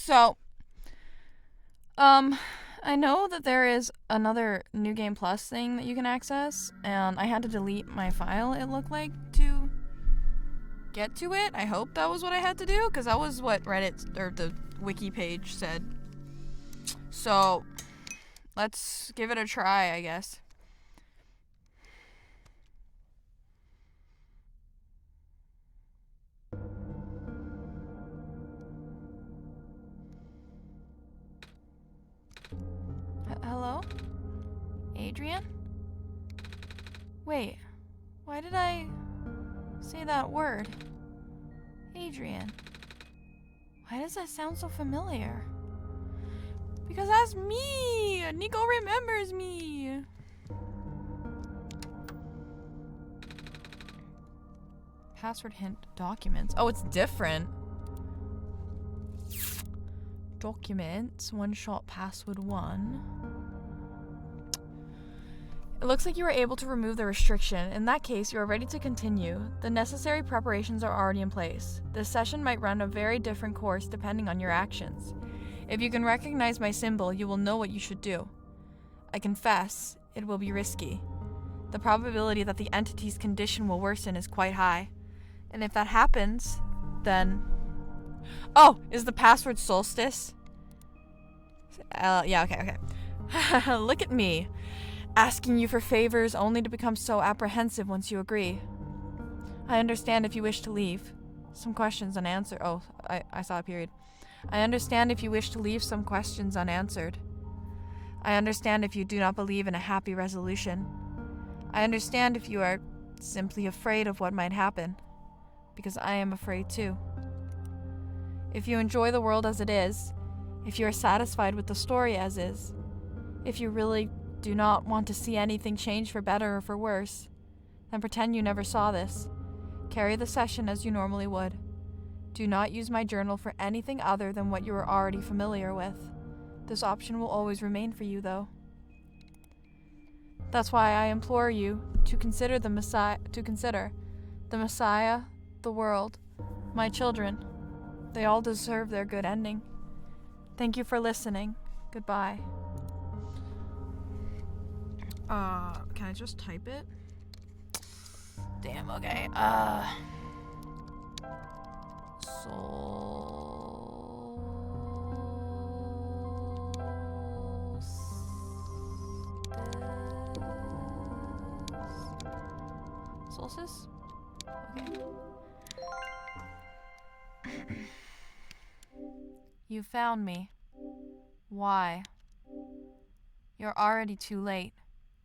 So, I know that there is another New Game Plus thing that you can access, and I had to delete my file, it looked like, to get to it. I hope that was what I had to do, because that was what Reddit, or the wiki page said. So, let's give it a try, I guess. Hello? Adrian? Wait, why did I say that word? Adrian. Why does that sound so familiar? Because that's me! NIkooo remembers me! Password hint documents. Oh, it's different. Documents. One shot password 1. It looks like you were able to remove the restriction. In that case, you are ready to continue. The necessary preparations are already in place. This session might run a very different course depending on your actions. If you can recognize my symbol, you will know what you should do. I confess, it will be risky. The probability that the entity's condition will worsen is quite high. And if that happens, then... Oh, is the password Solstice? Yeah, okay. Look at me. Asking you for favors only to become so apprehensive once you agree. I understand if you wish to leave. Some questions unanswered. Oh, I saw a period. I understand if you wish to leave some questions unanswered. I understand if you do not believe in a happy resolution. I understand if you are simply afraid of what might happen. Because I am afraid too. If you enjoy the world as it is, if you are satisfied with the story as is, if you really do not want to see anything change for better or for worse, then pretend you never saw this. Carry the session as you normally would. Do not use my journal for anything other than what you are already familiar with. This option will always remain for you, though. That's why I implore you to consider the Messiah, the world, my children. They all deserve their good ending. Thank you for listening. Goodbye. Can I just type it? Damn, okay. Solstice? Okay. You found me. Why? You're already too late.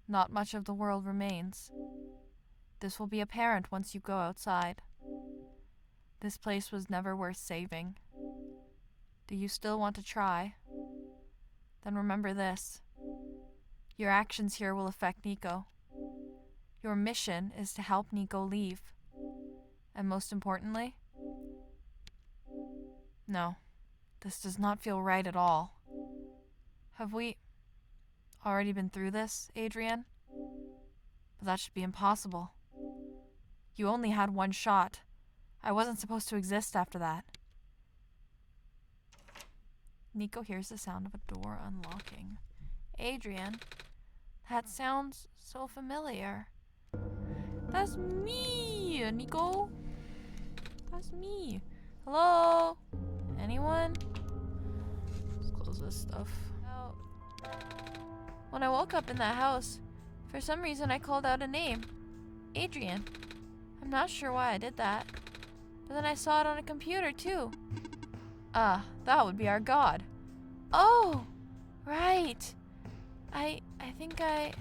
Not much of the world remains. This will be apparent once you go outside. This place was never worth saving. Do you still want to try? Then remember this. Your actions here will affect NIkooo. Your mission is to help NIkooo leave. And most importantly, no, this does not feel right at all. Have we already been through this, Adrian? But that should be impossible. You only had one shot. I wasn't supposed to exist after that. NIkooo hears the sound of a door unlocking. Adrian, that sounds so familiar. That's me, NIkooo. That's me. Hello? Anyone? Let's close this stuff out. When I woke up in that house, for some reason I called out a name. Adrian. I'm not sure why I did that. But then I saw it on a computer too. That would be our god. Oh, right. I think I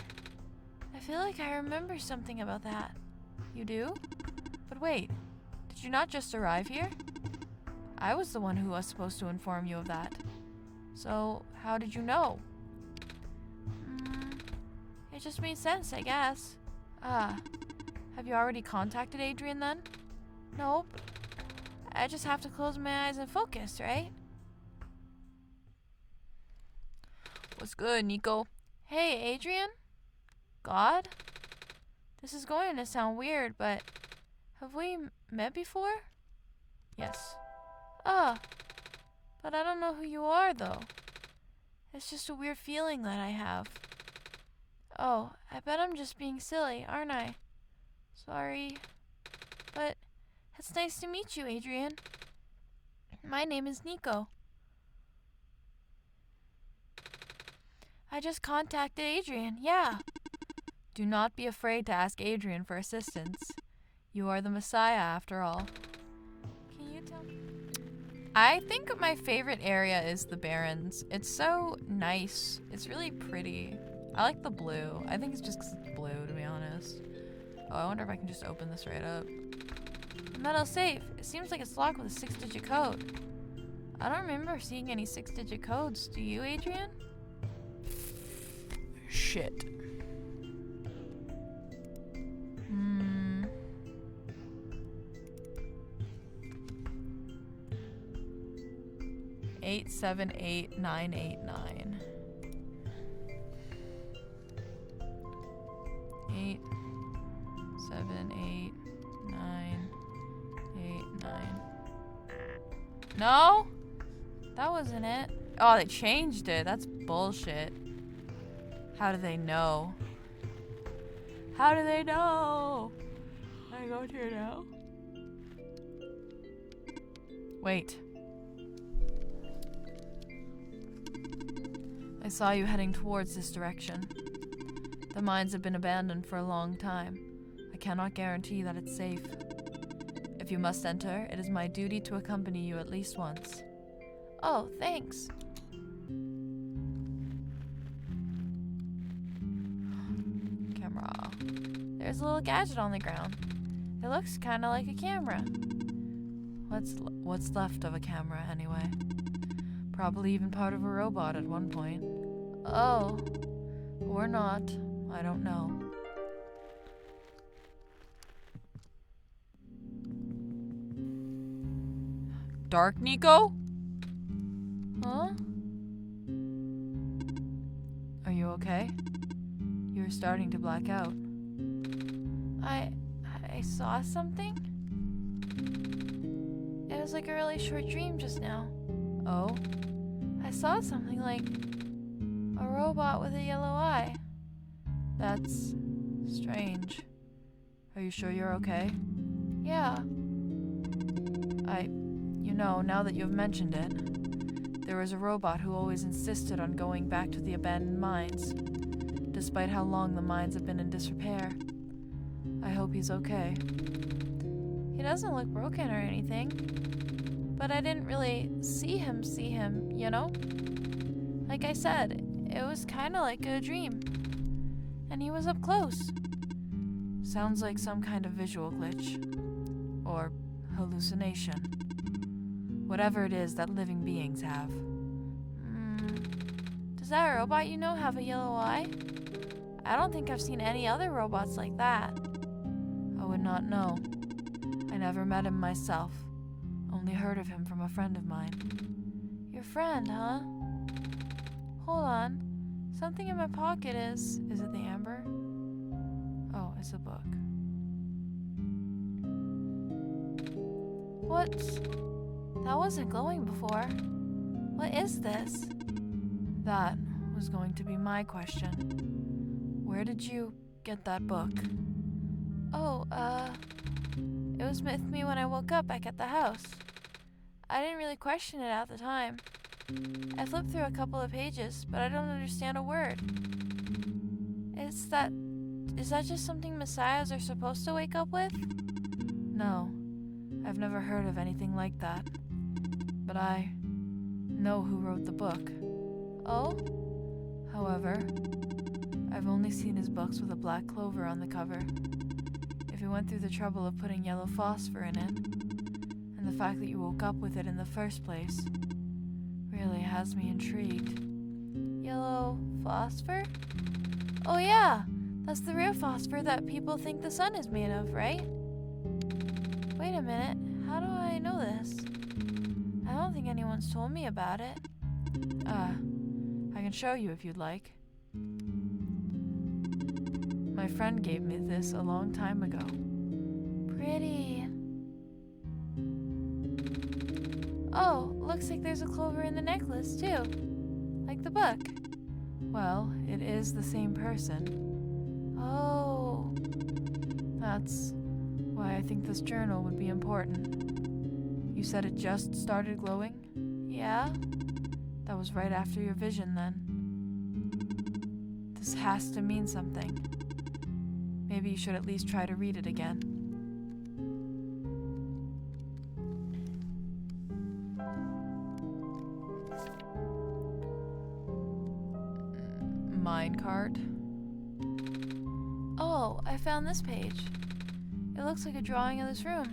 feel like I remember something about that. You do? But wait, did you not just arrive here? I was the one who was supposed to inform you of that. So, how did you know? It just made sense, I guess. Have you already contacted Adrian then? Nope. I just have to close my eyes and focus, right? What's good, NIkooo? Hey, Adrian? God? This is going to sound weird, but have we met before? Yes. But I don't know who you are, though. It's just a weird feeling that I have. Oh, I bet I'm just being silly, aren't I? Sorry. But it's nice to meet you, Adrian. My name is NIkooo. I just contacted Adrian, yeah. Do not be afraid to ask Adrian for assistance. You are the Messiah, after all. Can you tell me? I think my favorite area is the Barrens. It's so nice. It's really pretty. I like the blue. I think it's just 'cause it's blue, to be honest. Oh, I wonder if I can just open this right up. The metal safe. It seems like it's locked with a 6-digit code. I don't remember seeing any 6-digit codes. Do you, Adrian? Shit. 878989. 878989. No? That wasn't it. Oh, they changed it. That's bullshit. How do they know? How do they know? I go here now. Wait. I saw you heading towards this direction. The mines have been abandoned for a long time. I cannot guarantee that it's safe. If you must enter, it is my duty to accompany you at least once. Oh, thanks. Camera. There's a little gadget on the ground. It looks kind of like a camera. What's left of a camera, anyway? Probably even part of a robot at one point. Oh. Or not. I don't know. Dark NIkooo? Huh? Are you okay? You're starting to black out. I saw something? It was like a really short dream just now. Oh? I saw something like a robot with a yellow eye. That's strange. Are you sure you're okay? Yeah. Now that you've mentioned it, there was a robot who always insisted on going back to the abandoned mines, despite how long the mines have been in disrepair. I hope he's okay. He doesn't look broken or anything, but I didn't really see him, you know? Like I said, it was kind of like a dream, and he was up close. Sounds like some kind of visual glitch, or hallucination. Whatever it is that living beings have. Does that robot you know have a yellow eye? I don't think I've seen any other robots like that. I would not know. I never met him myself. Only heard of him from a friend of mine. Your friend, huh? Hold on. Something in my pocket is it the amber? Oh, it's a book. That wasn't glowing before. What is this? That was going to be my question. Where did you get that book? Oh, it was with me when I woke up back at the house. I didn't really question it at the time. I flipped through a couple of pages, but I don't understand a word. Is that just something messiahs are supposed to wake up with? No, I've never heard of anything like that. But I know who wrote the book. Oh? However, I've only seen his books with a black clover on the cover. If you went through the trouble of putting yellow phosphor in it, and the fact that you woke up with it in the first place, really has me intrigued. Yellow phosphor? Oh yeah, that's the rare phosphor that people think the sun is made of, right? Wait a minute, how do I know this? I don't think anyone's told me about it. I can show you if you'd like. My friend gave me this a long time ago. Pretty. Oh, looks like there's a clover in the necklace, too. Like the book. Well, it is the same person. Oh. That's why I think this journal would be important. You said it just started glowing? Yeah? That was right after your vision, then. This has to mean something. Maybe you should at least try to read it again. Minecart? Oh, I found this page. It looks like a drawing of this room.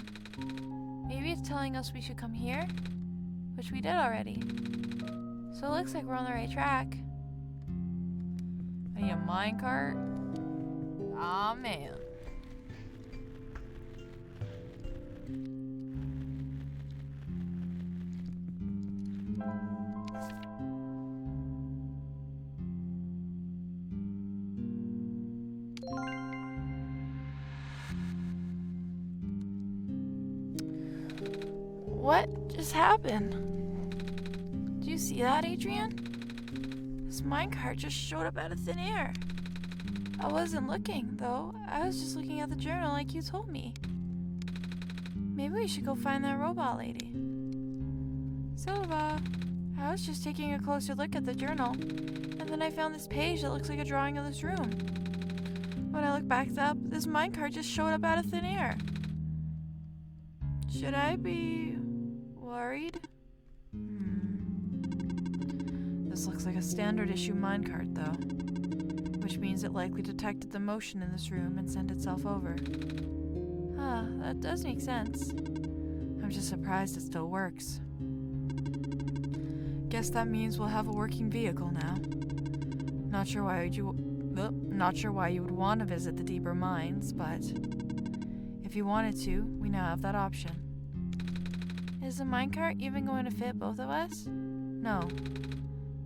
Maybe it's telling us we should come here? Which we did already. So it looks like we're on the right track. I need a minecart? Aw, man. What just happened? Do you see that, Adrian? This minecart just showed up out of thin air. I wasn't looking, though. I was just looking at the journal like you told me. Maybe we should go find that robot lady. Silva, I was just taking a closer look at the journal, and then I found this page that looks like a drawing of this room. When I looked back up, this minecart just showed up out of thin air. Should I be worried? This looks like a standard issue minecart, though. Which means it likely detected the motion in this room and sent itself over. Huh, that does make sense. I'm just surprised it still works. Guess that means we'll have a working vehicle now. Not sure why you would want to visit the deeper mines, but if you wanted to, we now have that option. Is the minecart even going to fit both of us? No.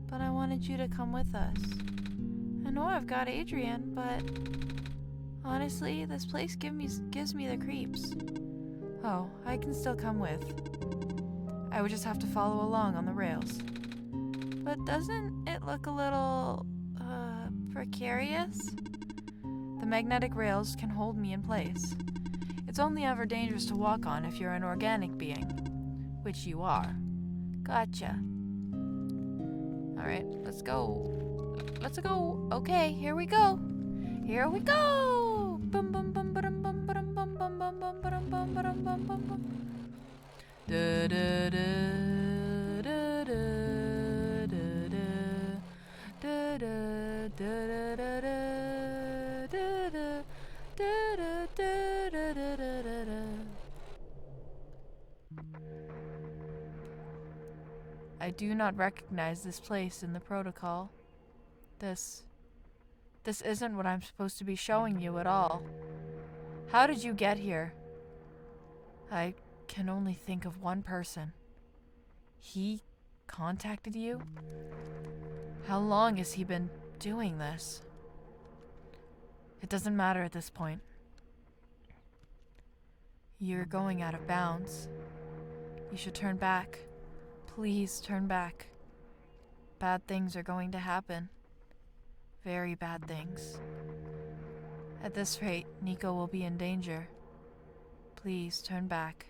But I wanted you to come with us. I know I've got Adrian, but honestly, this place gives me the creeps. Oh, I can still come with. I would just have to follow along on the rails. But doesn't it look a little, precarious? The magnetic rails can hold me in place. It's only ever dangerous to walk on if you're an organic being, which you are. Gotcha. Alright, let's go. Let's go. Okay, here we go. Here we go. Bum bum bum bum bum bum bum bum bum bum bum bum bum bum bum bum. Da da da da da da da da da da da. I do not recognize this place in the protocol. This isn't what I'm supposed to be showing you at all. How did you get here? I can only think of one person. He contacted you? How long has he been doing this? It doesn't matter at this point. You're going out of bounds. You should turn back. Please turn back. Bad things are going to happen. Very bad things. At this rate, NIKOO will be in danger. Please turn back.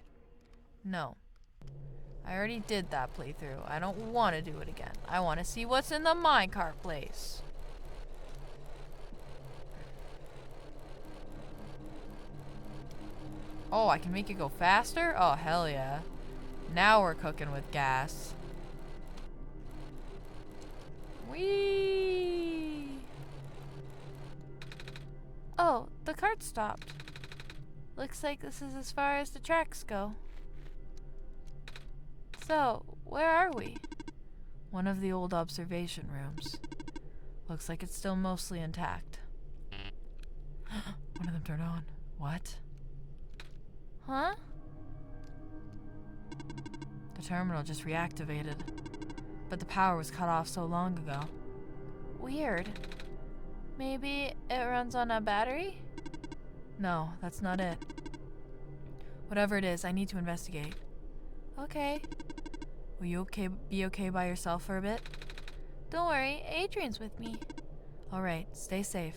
No. I already did that playthrough. I don't want to do it again. I want to see what's in the minecart place. Oh, I can make it go faster? Oh, hell yeah. Now we're cooking with gas. Whee! Oh, the cart stopped. Looks like this is as far as the tracks go. So, where are we? One of the old observation rooms. Looks like it's still mostly intact. One of them turned on. What? Huh? The terminal just reactivated, but the power was cut off so long ago. Weird. Maybe it runs on a battery? No, that's not it. Whatever it is, I need to investigate. Okay. Will you be okay by yourself for a bit? Don't worry, Adrian's with me. Alright, stay safe.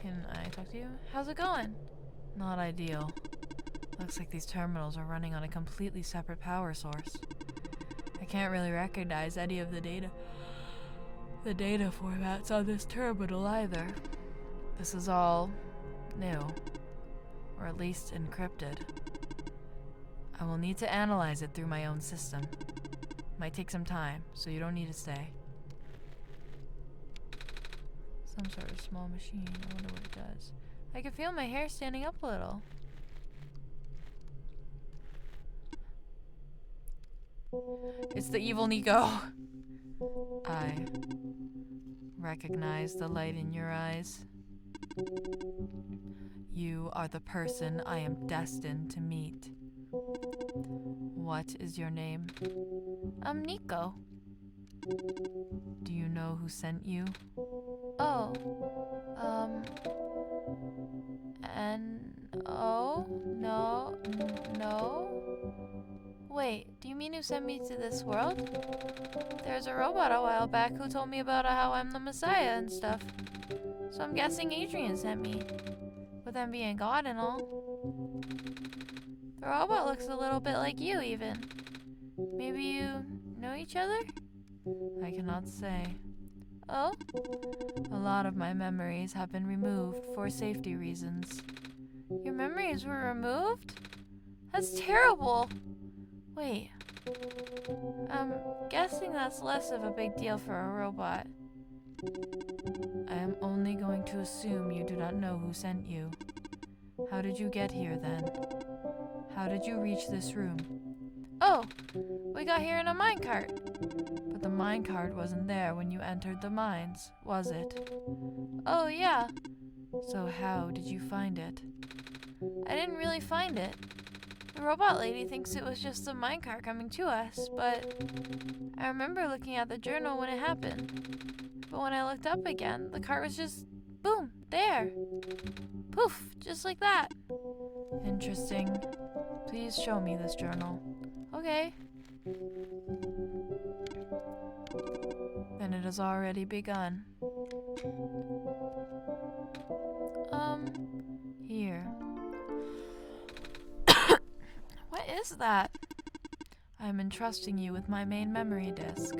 Can I talk to you? How's it going? Not ideal. Looks like these terminals are running on a completely separate power source. I can't really recognize any of the data formats on this terminal either. This is all new, or at least encrypted. I will need to analyze it through my own system. Might take some time, so you don't need to stay. Some sort of small machine. I wonder what it does. I can feel my hair standing up a little. It's the evil NIkooo. I recognize the light in your eyes. You are the person I am destined to meet. What is your name? I'm NIkooo. Do you know who sent you? Oh, N-O? No. Wait, do you mean who sent me to this world? There's a robot a while back who told me about how I'm the Messiah and stuff. So I'm guessing Adrian sent me. With them being God and all. The robot looks a little bit like you, even. Maybe you know each other? I cannot say. Oh? A lot of my memories have been removed for safety reasons. Your memories were removed? That's terrible. Wait. I'm guessing that's less of a big deal for a robot. I am only going to assume you do not know who sent you. How did you get here then? How did you reach this room? Oh, we got here in a minecart. But the minecart wasn't there when you entered the mines, was it? Oh, yeah. So how did you find it? I didn't really find it. The robot lady thinks it was just the minecart coming to us, but I remember looking at the journal when it happened. But when I looked up again, the cart was just, boom, there. Poof, just like that. Interesting. Please show me this journal. Okay. Then it has already begun. Here. What is that? I am entrusting you with my main memory disk.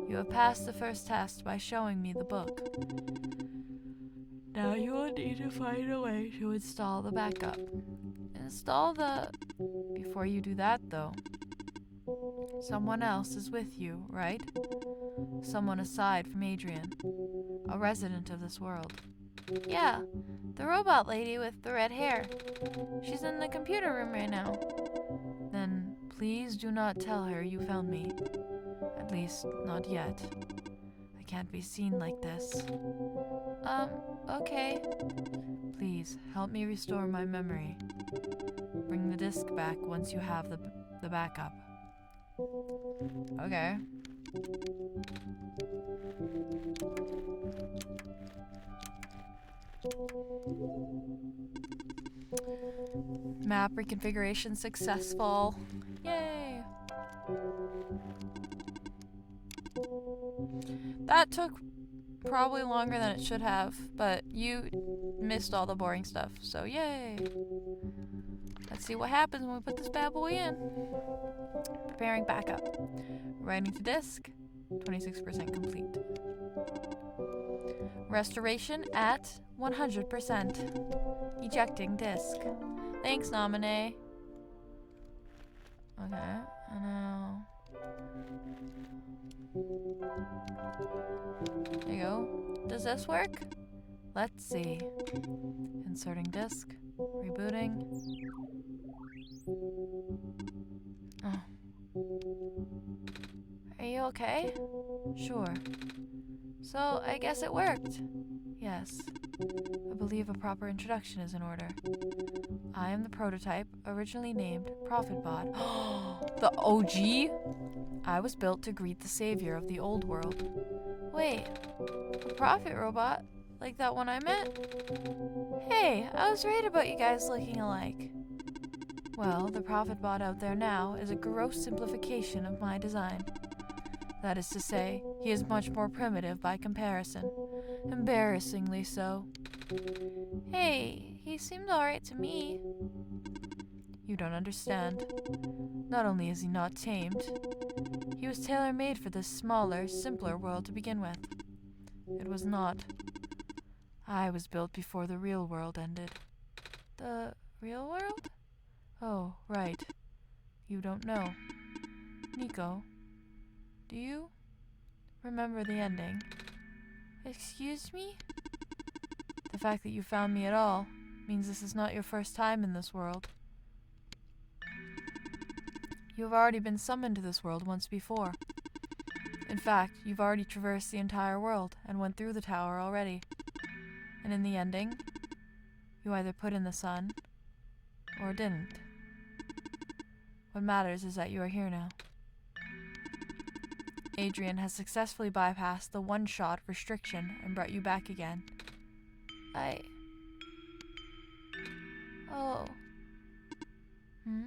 You have passed the first test by showing me the book. Now you will need to find a way to install the backup. Install the... Before you do that, though, someone else is with you, right? Someone aside from Adrian, a resident of this world. Yeah, the robot lady with the red hair. She's in the computer room right now. Then please do not tell her you found me. At least, not yet. I can't be seen like this. Okay. Please, help me restore my memory. Bring the disk back once you have the backup. Okay. Map reconfiguration successful. Yay! That took probably longer than it should have, but you missed all the boring stuff, so yay! Let's see what happens when we put this bad boy in. Preparing backup. Writing to disk. 26% complete. Restoration at 100%. Ejecting disk. Thanks, Nominee. Okay, and now... There you go. Does this work? Let's see. Inserting disk. Rebooting. Oh. Are you okay? Sure. So, I guess it worked. Yes. I believe a proper introduction is in order. I am the prototype, originally named ProfitBot. The OG? I was built to greet the savior of the old world. Wait, a profit robot? Like that one I met? Hey, I was right about you guys looking alike. Well, the prophet bot out there now is a gross simplification of my design. That is to say, he is much more primitive by comparison. Embarrassingly so. Hey, he seemed alright to me. You don't understand. Not only is he not tamed, he was tailor-made for this smaller, simpler world to begin with. It was not. I was built before the real world ended. The real world? Oh, right. You don't know. NIkooo, do you remember the ending? Excuse me? The fact that you found me at all means this is not your first time in this world. You have already been summoned to this world once before. In fact, you've already traversed the entire world and went through the tower already. And in the ending, you either put in the sun or didn't. What matters is that you are here now. Adrian has successfully bypassed the one-shot restriction and brought you back again. Oh. Hmm?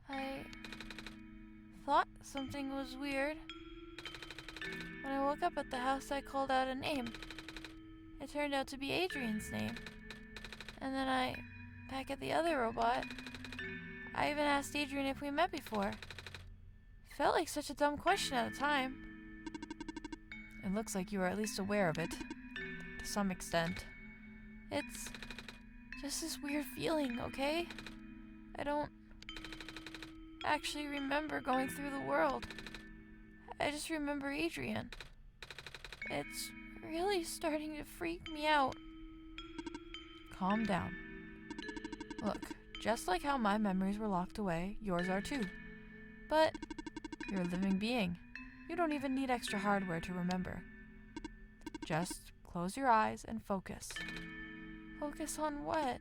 I thought something was weird. When I woke up at the house, I called out a name. It turned out to be Adrian's name. And then back at the other robot, I even asked Adrian if we met before. Felt like such a dumb question at the time. It looks like you are at least aware of it, to some extent. It's just this weird feeling, okay? I don't actually remember going through the world. I just remember Adrian. It's really starting to freak me out. Calm down. Look, just like how my memories were locked away, yours are too. But you're a living being. You don't even need extra hardware to remember. Just close your eyes and focus. Focus on what?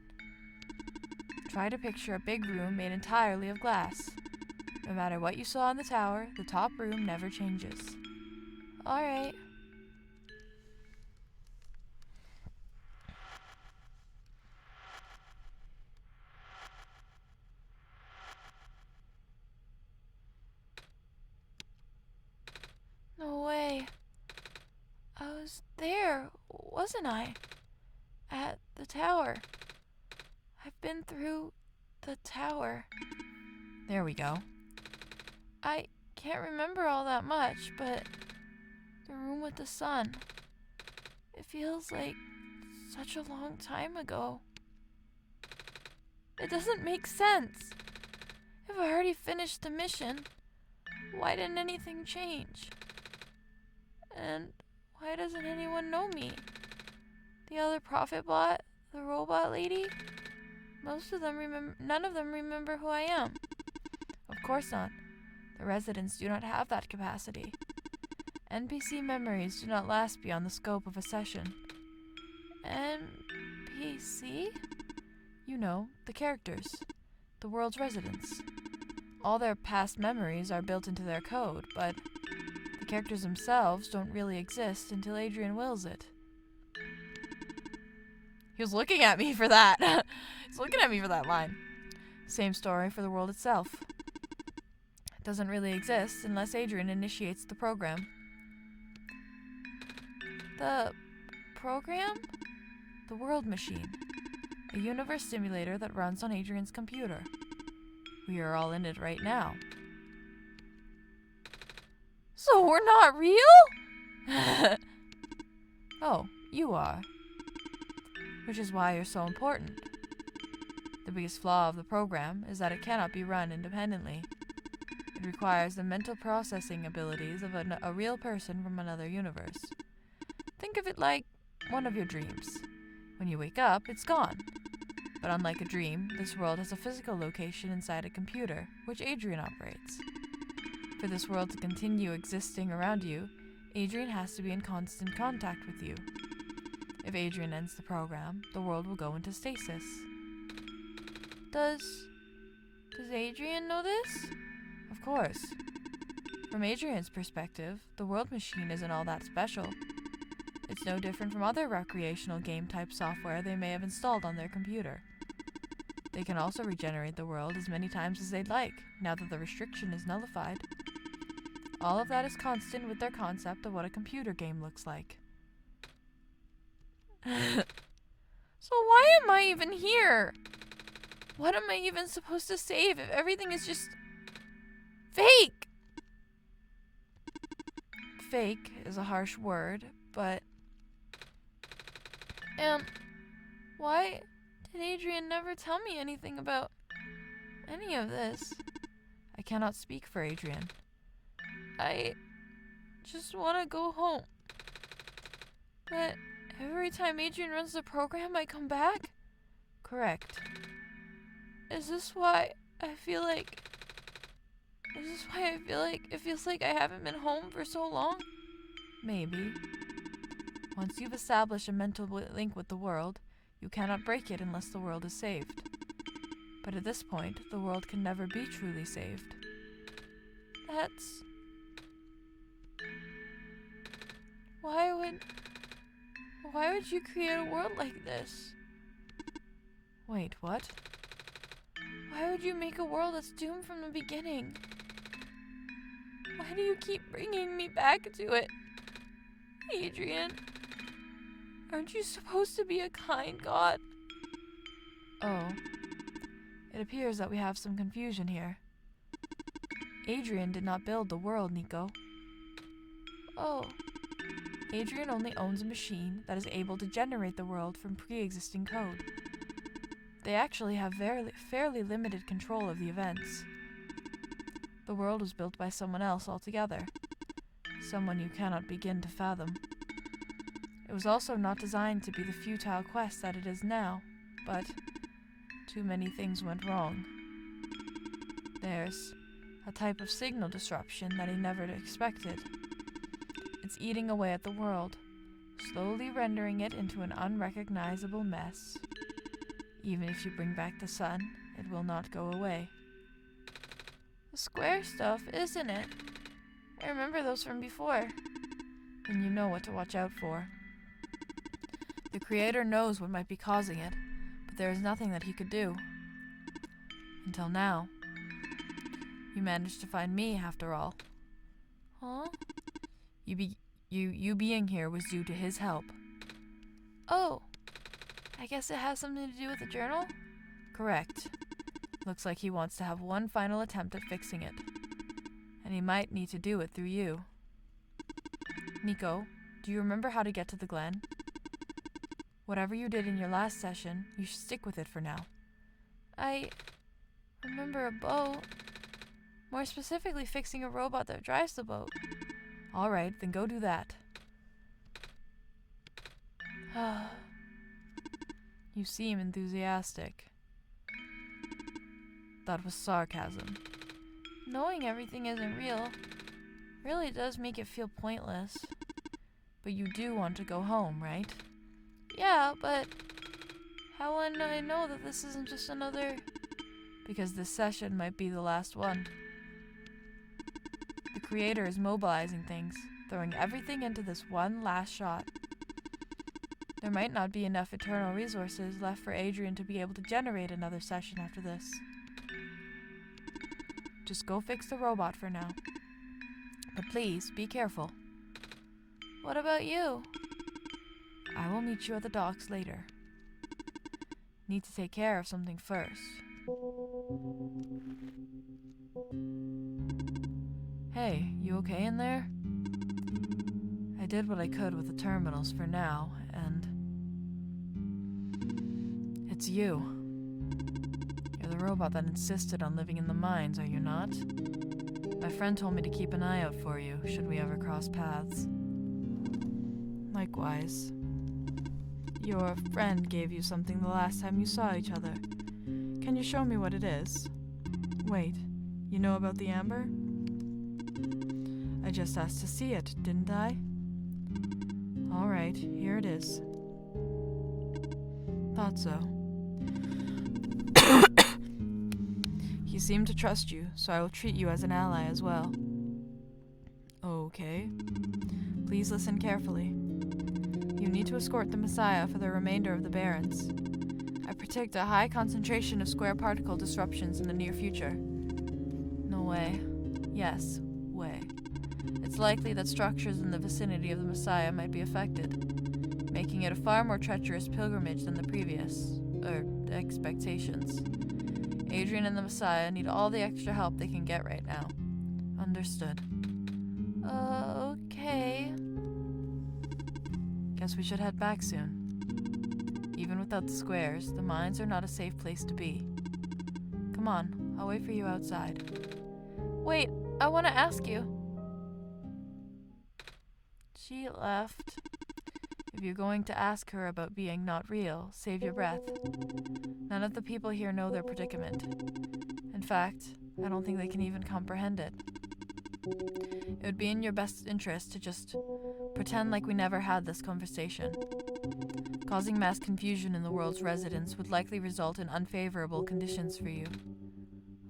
Try to picture a big room made entirely of glass. No matter what you saw in the tower, the top room never changes. Alright. No way. I was there, wasn't I? At the tower. I've been through the tower. There we go. I can't remember all that much, but the room with the sun. It feels like such a long time ago. It doesn't make sense. If I already finished the mission, why didn't anything change? And why doesn't anyone know me? The other prophet bot, the robot lady? None of them remember who I am. Of course not. The residents do not have that capacity. NPC memories do not last beyond the scope of a session. NPC? You know, the characters. The world's residents. All their past memories are built into their code, but the characters themselves don't really exist until Adrian wills it. He was looking at me for that. He's looking at me for that line. Same story for the world itself. It doesn't really exist unless Adrian initiates the program. The program? The world machine. A universe simulator that runs on Adrian's computer. We are all in it right now. So we're not real? Oh, you are. Which is why you're so important. The biggest flaw of the program is that it cannot be run independently. It requires the mental processing abilities of a real person from another universe. Think of it like one of your dreams. When you wake up, it's gone. But unlike a dream, this world has a physical location inside a computer, which Adrian operates. For this world to continue existing around you, Adrian has to be in constant contact with you. If Adrian ends the program, the world will go into stasis. Does Adrian know this? Of course. From Adrian's perspective, the world machine isn't all that special. It's no different from other recreational game-type software they may have installed on their computer. They can also regenerate the world as many times as they'd like, now that the restriction is nullified. All of that is constant with their concept of what a computer game looks like. So why am I even here? What am I even supposed to save if everything is just fake? Fake is a harsh word, but... And why did Adrian never tell me anything about any of this? I cannot speak for Adrian. I just want to go home. But every time Adrian runs the program, I come back? Correct. Is this why I feel like it feels like I haven't been home for so long? Maybe. Once you've established a mental link with the world, you cannot break it unless the world is saved. But at this point, the world can never be truly saved. That's... Why would you create a world like this? Wait, what? Why would you make a world that's doomed from the beginning? Why do you keep bringing me back to it? Adrian, aren't you supposed to be a kind god? Oh. It appears that we have some confusion here. Adrian did not build the world, NIkooo. Oh. Adrian only owns a machine that is able to generate the world from pre-existing code. They actually have fairly limited control of the events. The world was built by someone else altogether, someone you cannot begin to fathom. It was also not designed to be the futile quest that it is now, but too many things went wrong. There's a type of signal disruption that he never expected. It's eating away at the world, slowly rendering it into an unrecognizable mess. Even if you bring back the sun, it will not go away. The square stuff, isn't it? I remember those from before. Then you know what to watch out for. The Creator knows what might be causing it, but there is nothing that he could do. Until now. You managed to find me, after all. Huh? You being here was due to his help. Oh, I guess it has something to do with the journal? Correct. Looks like he wants to have one final attempt at fixing it. And he might need to do it through you. NIkooo, do you remember how to get to the Glen? Whatever you did in your last session, you should stick with it for now. I remember a boat. More specifically, fixing a robot that drives the boat. All right, then go do that. You seem enthusiastic. That was sarcasm. Knowing everything isn't real really does make it feel pointless. But you do want to go home, right? Yeah, but how will I know that this isn't just another... Because this session might be the last one. The Creator is mobilizing things, throwing everything into this one last shot. There might not be enough eternal resources left for Adrian to be able to generate another session after this. Just go fix the robot for now. But please, be careful. What about you? I will meet you at the docks later. Need to take care of something first. Hey, you okay in there? I did what I could with the terminals for now, and... It's you. You're the robot that insisted on living in the mines, are you not? My friend told me to keep an eye out for you, should we ever cross paths. Likewise. Your friend gave you something the last time you saw each other. Can you show me what it is? Wait, you know about the amber? I just asked to see it, didn't I? All right, here it is. Thought so. He seemed to trust you, so I will treat you as an ally as well. Okay. Please listen carefully. You need to escort the Messiah for the remainder of the Barrens. I predict a high concentration of square particle disruptions in the near future. No way. Yes, way. It's likely that structures in the vicinity of the Messiah might be affected, making it a far more treacherous pilgrimage than the previous, expectations. Adrian and the Messiah need all the extra help they can get right now. Understood. Okay. Guess we should head back soon. Even without the squares, the mines are not a safe place to be. Come on, I'll wait for you outside. Wait, I want to ask you. She left. If you're going to ask her about being not real, save your breath. None of the people here know their predicament. In fact, I don't think they can even comprehend it. It would be in your best interest to just pretend like we never had this conversation. Causing mass confusion in the world's residents would likely result in unfavorable conditions for you.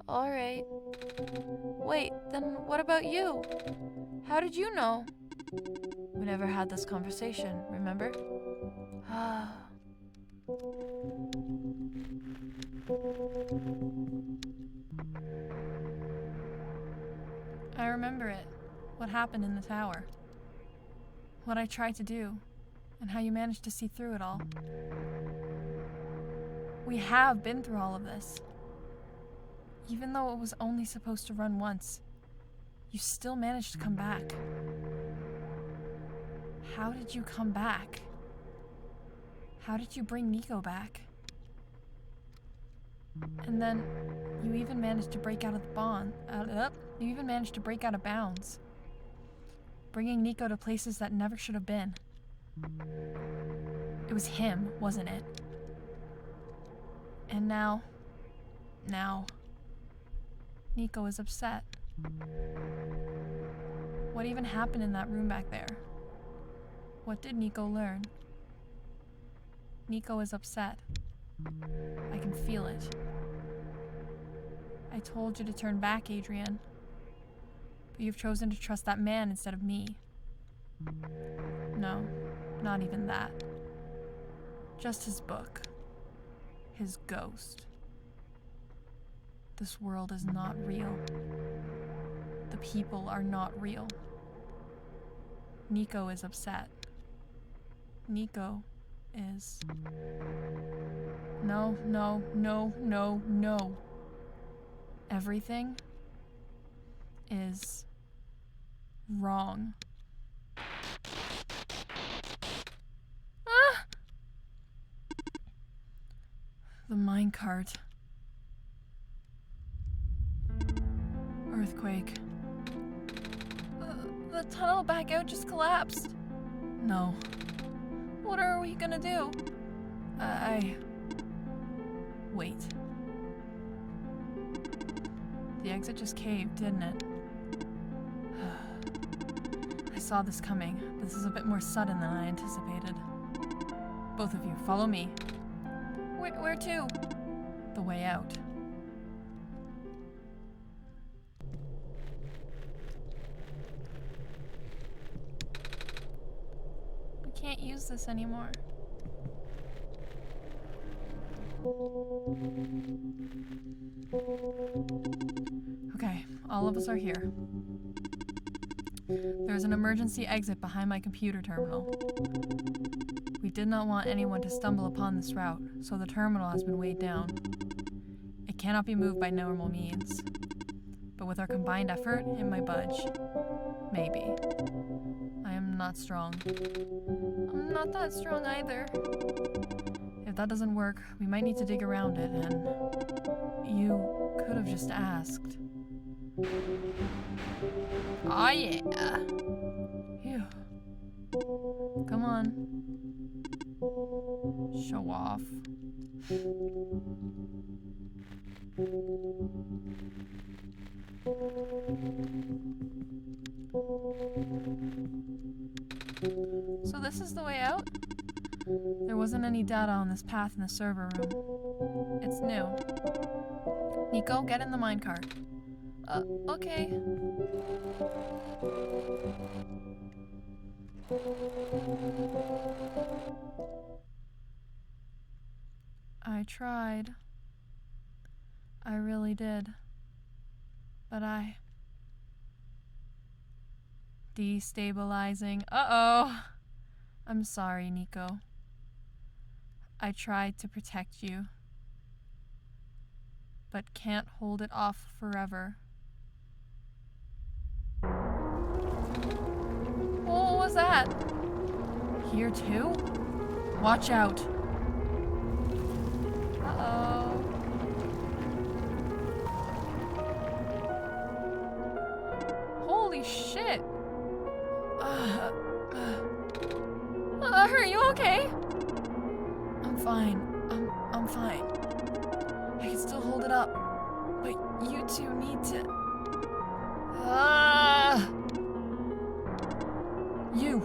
All right. Wait, then what about you? How did you know? We never had this conversation, remember? I remember it. What happened in the tower. What I tried to do. And how you managed to see through it all. We have been through all of this. Even though it was only supposed to run once, you still managed to come back. How did you come back? How did you bring NIkooo back? And then you even managed to break out of the you even managed to break out of bounds. Bringing NIkooo to places that never should have been. It was him, wasn't it? And now, NIkooo is upset. What even happened in that room back there? What did NIkooo learn? NIkooo is upset. I can feel it. I told you to turn back, Adrian. But you've chosen to trust that man instead of me. No, not even that. Just his book. His ghost. This world is not real. The people are not real. NIkooo is upset. NIkooo is... No. Everything is wrong. Ah! The minecart. Earthquake. The tunnel back out just collapsed. No. What are we gonna do? Wait. The exit just caved, didn't it? I saw this coming. This is a bit more sudden than I anticipated. Both of you, follow me. Where to? The way out. We can't use this anymore. Okay, all of us are here. There's an emergency exit behind my computer terminal. We did not want anyone to stumble upon this route, so the terminal has been weighed down. It cannot be moved by normal means. But with our combined effort, it might budge. Maybe. I am not strong. I'm not that strong either. If that doesn't work, we might need to dig around it, and you could have just asked. Oh yeah. Phew. Come on. Show off. So this is the way out? There wasn't any data on this path in the server room. It's new. NIkooo, get in the minecart. Okay. I tried. I really did. But destabilizing. Uh-oh. I'm sorry, NIkooo. I tried to protect you, but can't hold it off forever. What was that? Here too? Watch out. Uh-oh. Holy shit. Are you okay? I'm fine. I'm fine. I can still hold it up. But you two need to... You,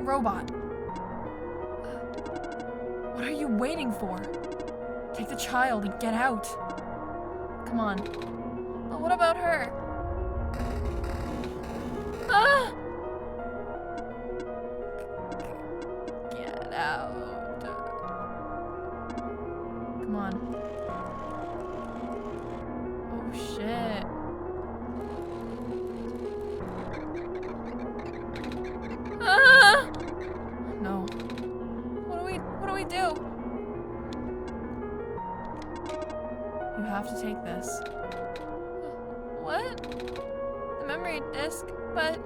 robot. What are you waiting for? Take the child and get out. Come on. But what about her? Get out. Come on. Oh shit. No. What do we do? You have to take this. What? The memory disk, but...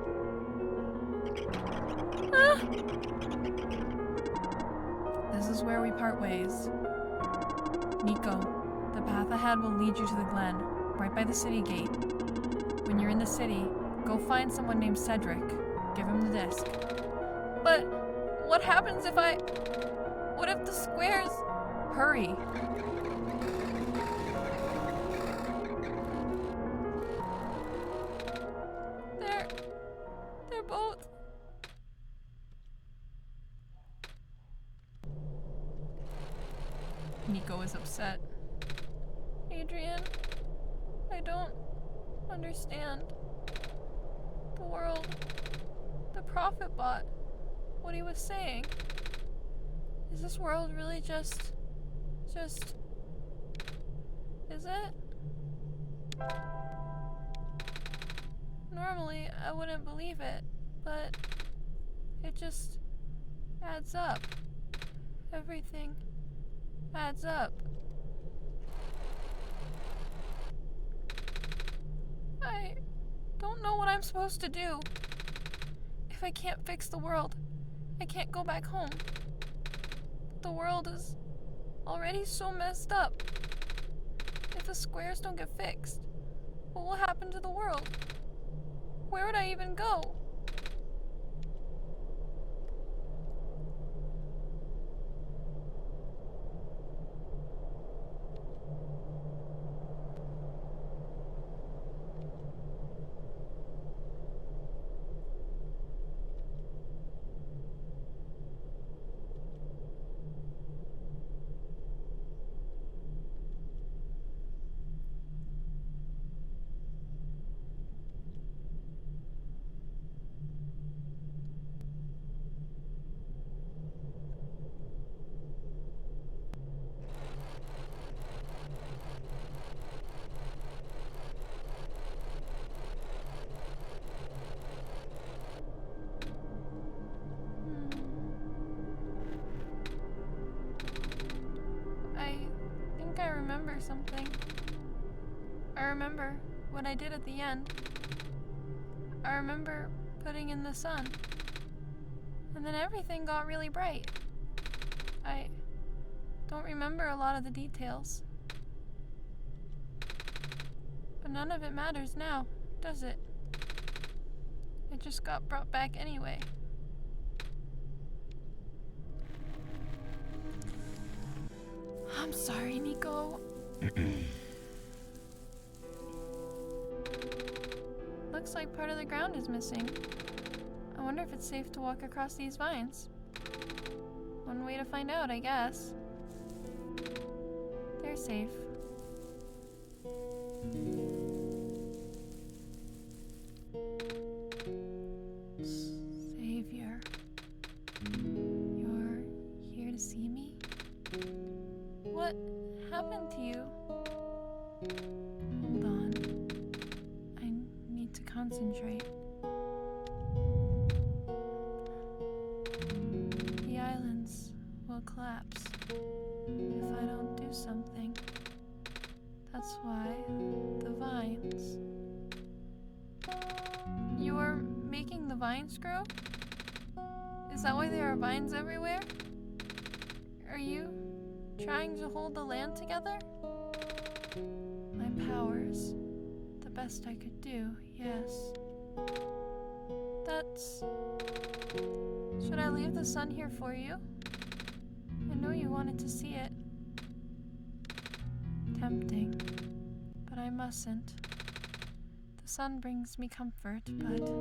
This is where we part ways. NIkooo, the path ahead will lead you to the glen, right by the city gate. When you're in the city, go find someone named Cedric. Give him the disc. But what happens if I... What if the squares... Hurry. They're both... NIkooo is upset. Adrian, I don't understand. The world, the prophet bot, what he was saying. Is this world really just... Is it? Normally, I wouldn't believe it, but it just adds up. Everything adds up. I don't know what I'm supposed to do. If I can't fix the world, I can't go back home. The world is already so messed up. If the squares don't get fixed, what will happen to the world? Where would I even go? I remember something. I remember what I did at the end. I remember putting in the sun. And then everything got really bright. I don't remember a lot of the details. But none of it matters now, does it? It just got brought back anyway. I'm sorry, NIkooo. Looks like part of the ground is missing. I wonder if it's safe to walk across these vines. One way to find out, I guess. They're safe. Savior, you're here to see me? What What happened to you? Hold on. I need to concentrate. The islands will collapse if I don't do something. That's why the vines. You are making the vines grow? Is that why there are vines everywhere? Are you trying to hold the land together? My powers. The best I could do, yes. That's... Should I leave the sun here for you? I know you wanted to see it. Tempting, but I mustn't. The sun brings me comfort, but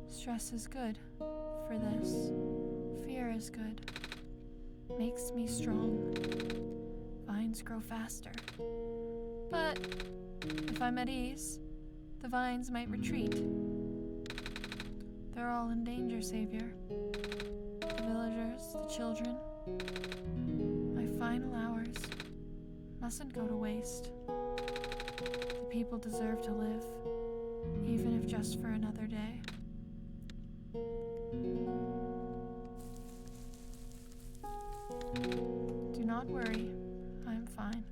stress is good for this. Fear is good. Makes me strong. Vines grow faster. But if I'm at ease, the vines might retreat. They're all in danger, Savior. The villagers, the children. My final hours mustn't go to waste. The people deserve to live, even if just for another day. Do not worry, I'm fine.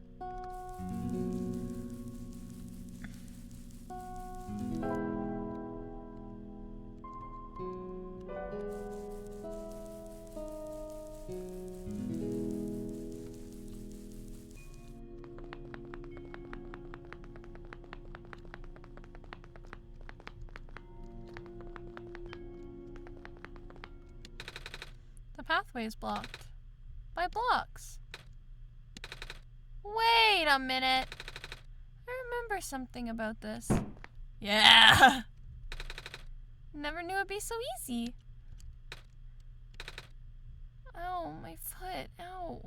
The pathway is blocked. By blocks. Wait a minute. I remember something about this. Yeah! Never knew it'd be so easy. Ow, my foot. Ow.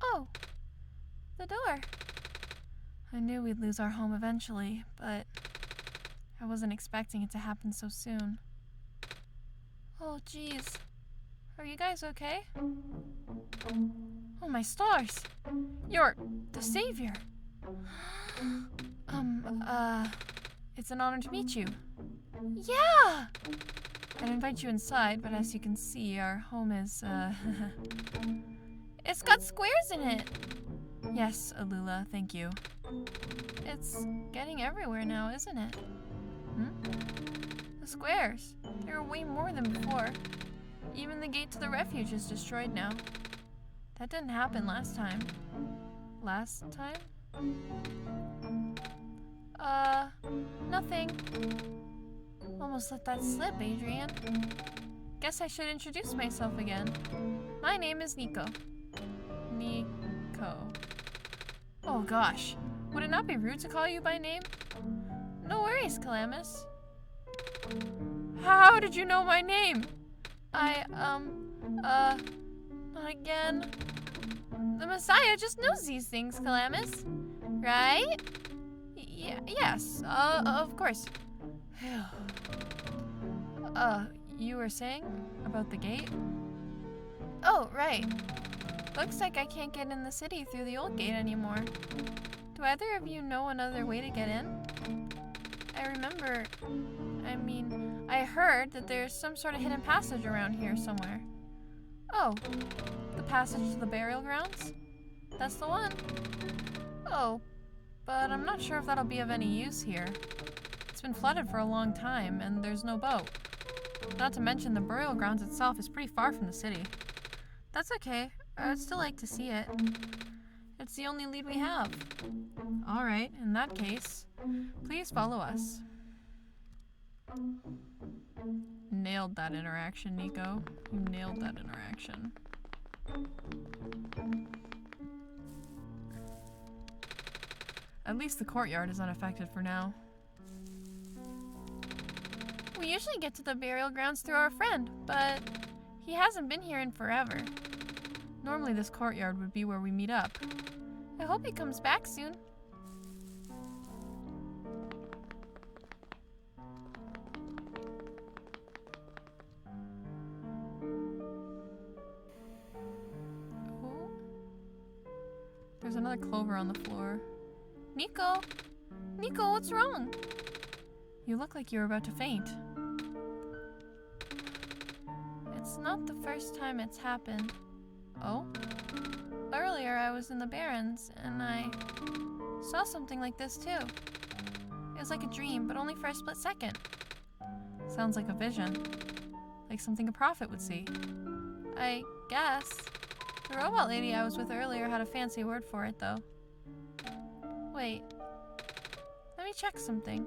Oh, the door. I knew we'd lose our home eventually, but I wasn't expecting it to happen so soon. Oh, jeez. Are you guys okay? Oh, my stars. You're the savior. It's an honor to meet you. Yeah! I'd invite you inside, but as you can see, our home is, It's got squares in it. Yes, Alula, thank you. It's getting everywhere now, isn't it? The squares. There are way more than before. Even the gate to the refuge is destroyed now. That didn't happen last time. Last time? Nothing. Almost let that slip, Adrian. Guess I should introduce myself again. My name is NIkooo. NIkooo. Oh gosh. Would it not be rude to call you by name? No worries, Calamus. How did you know my name? Again. The Messiah just knows these things, Calamus. Right? Yes, of course. You were saying about the gate? Oh, right. Looks like I can't get in the city through the old gate anymore. Do either of you know another way to get in? I heard that there's some sort of hidden passage around here somewhere. Oh, the passage to the burial grounds? That's the one. Oh, but I'm not sure if that'll be of any use here. It's been flooded for a long time, and there's no boat. Not to mention the burial grounds itself is pretty far from the city. That's okay. I'd still like to see it. It's the only lead we have. Alright, in that case, please follow us. Nailed that interaction, NIkooo. You nailed that interaction. At least the courtyard is unaffected for now. We usually get to the burial grounds through our friend, but he hasn't been here in forever. Normally this courtyard would be where we meet up. I hope he comes back soon. another clover on the floor. Nico! Nico, what's wrong? You look like you're about to faint. It's not the first time it's happened. Oh? Earlier I was in the Barrens, and I saw something like this too. It was like a dream, but only for a split second. Sounds like a vision. Like something a prophet would see. I guess. The robot lady I was with earlier had a fancy word for it, though. Wait. Let me check something.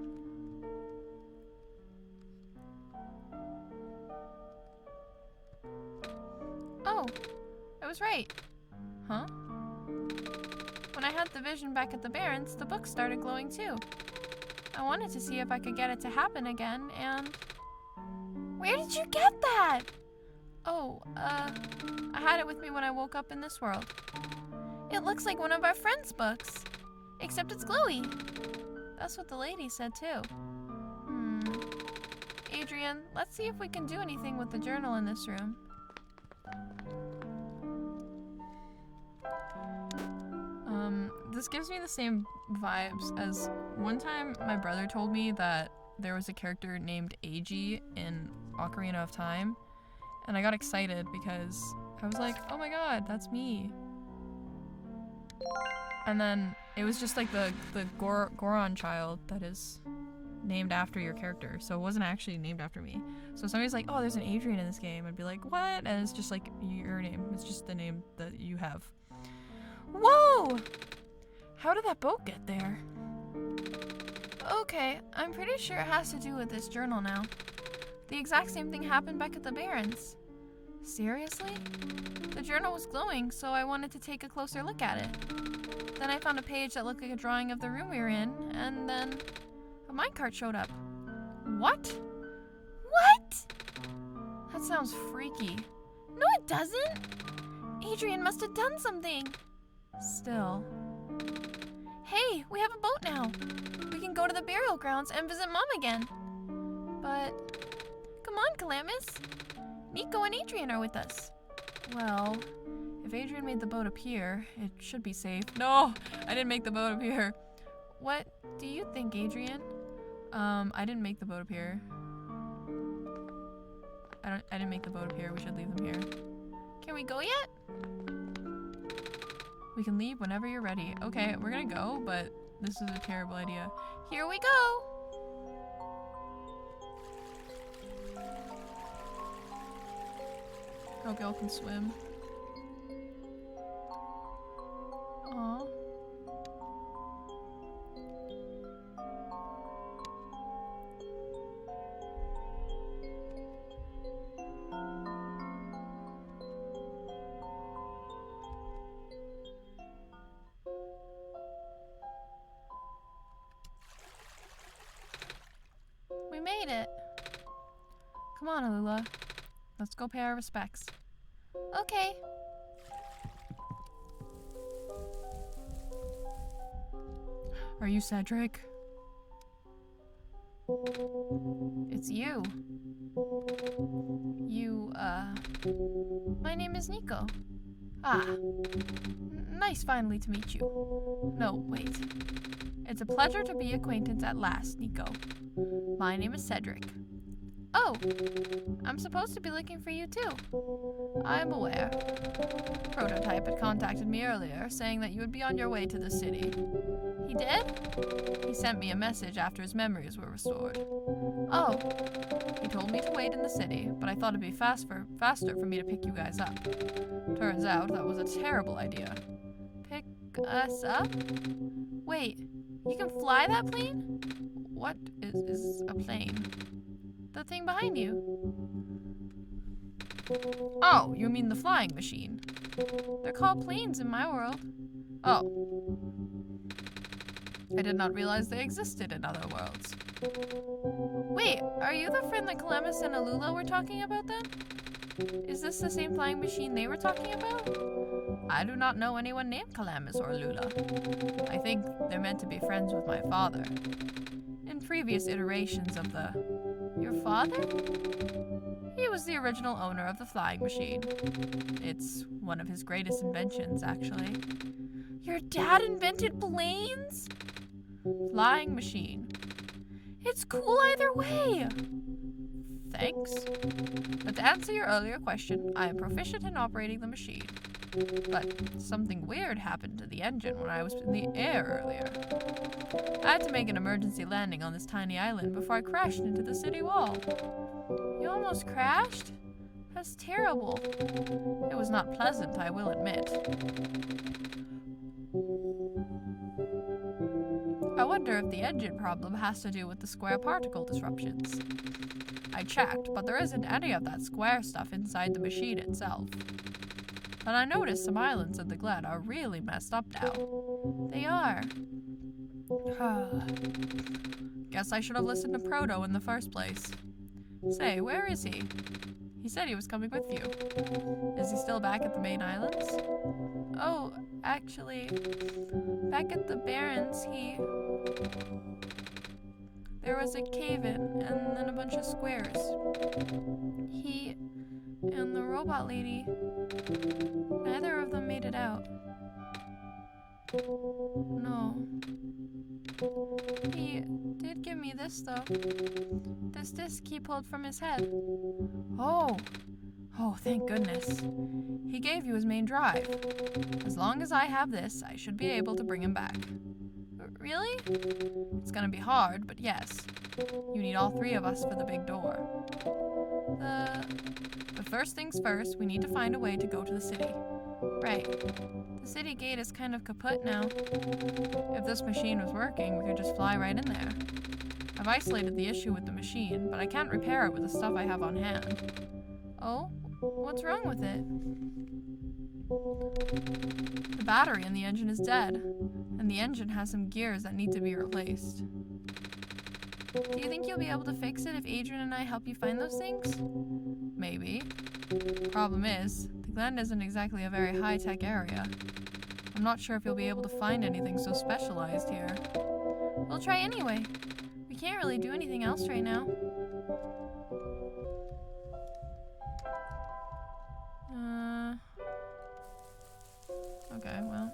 Oh, I was right. Huh? When I had the vision back at the Barrens, the book started glowing too. I wanted to see if I could get it to happen again, and... Where did you get that? Oh, I had it with me when I woke up in this world. It looks like one of our friends' books, except it's glowy. That's what the lady said too. Adrian, let's see if we can do anything with the journal in this room. This gives me the same vibes as one time my brother told me that there was a character named Eiji in Ocarina of Time, and I got excited because I was like, oh my god, that's me. And then it was just like the Goron child that is named after your character, so it wasn't actually named after me. So somebody's like, oh, there's an Adrian in this game, I'd be like, what? And it's just like your name. It's just the name that you have. Whoa! How did that boat get there? Okay, I'm pretty sure it has to do with this journal now. The exact same thing happened back at the Barrens. Seriously? The journal was glowing, so I wanted to take a closer look at it. Then I found a page that looked like a drawing of the room we were in, and then a minecart showed up. What? What? That sounds freaky. No, it doesn't. Adrian must have done something. Still. Hey, we have a boat now. We can go to the burial grounds and visit Mom again. But, come on, Calamus. Nico and Adrian are with us. Well, if Adrian made the boat appear, it should be safe. No, I didn't make the boat appear. What do you think, Adrian? I didn't make the boat appear. I didn't make the boat appear. We should leave them here. Can we go yet? We can leave whenever you're ready. Okay, we're gonna go, but this is a terrible idea. Here we go! Hope y'all can swim. Aw. We made it. Come on, Alula. Let's go pay our respects. Okay. Are you Cedric? It's you. My name is Nico. Ah. Nice finally to meet you. No, wait. It's a pleasure to be acquainted at last, Nico. My name is Cedric. Oh, I'm supposed to be looking for you too. I'm aware. Prototype had contacted me earlier, saying that you would be on your way to the city. He did? He sent me a message after his memories were restored. Oh, he told me to wait in the city, but I thought it'd be faster for me to pick you guys up. Turns out that was a terrible idea. Pick us up? Wait, you can fly that plane? What is a plane? The thing behind you. Oh, you mean the flying machine. They're called planes in my world. Oh. I did not realize they existed in other worlds. Wait, are you the friend that Calamus and Alula were talking about then? Is this the same flying machine they were talking about? I do not know anyone named Calamus or Alula. I think they're meant to be friends with my father. In previous iterations of Your father? He was the original owner of the flying machine. It's one of his greatest inventions, actually. Your dad invented planes? Flying machine. It's cool either way. Thanks. But to answer your earlier question, I am proficient in operating the machine. But something weird happened to the engine when I was in the air earlier. I had to make an emergency landing on this tiny island before I crashed into the city wall. You almost crashed? That's terrible. It was not pleasant, I will admit. I wonder if the engine problem has to do with the square particle disruptions. I checked, but there isn't any of that square stuff inside the machine itself. But I noticed some islands in the glen are really messed up now. They are. Guess I should have listened to Proto in the first place. Say, where is he? He said he was coming with you. Is he still back at the main islands? Oh, actually, back at the Barrens, there was a cave-in and then a bunch of squares. He and the robot lady, neither of them made it out. No. He did give me this, though. This disc he pulled from his head. Oh, thank goodness. He gave you his main drive. As long as I have this, I should be able to bring him back. Really? It's gonna be hard, but yes. You need all three of us for the big door. But first things first, we need to find a way to go to the city. Right. The city gate is kind of kaput now. If this machine was working, we could just fly right in there. I've isolated the issue with the machine, but I can't repair it with the stuff I have on hand. Oh? What's wrong with it? The battery in the engine is dead, and the engine has some gears that need to be replaced. Do you think you'll be able to fix it if Adrian and I help you find those things? Maybe. Problem is, the Glen isn't exactly a very high-tech area. I'm not sure if you'll be able to find anything so specialized here. We'll try anyway. We can't really do anything else right now. Okay, well.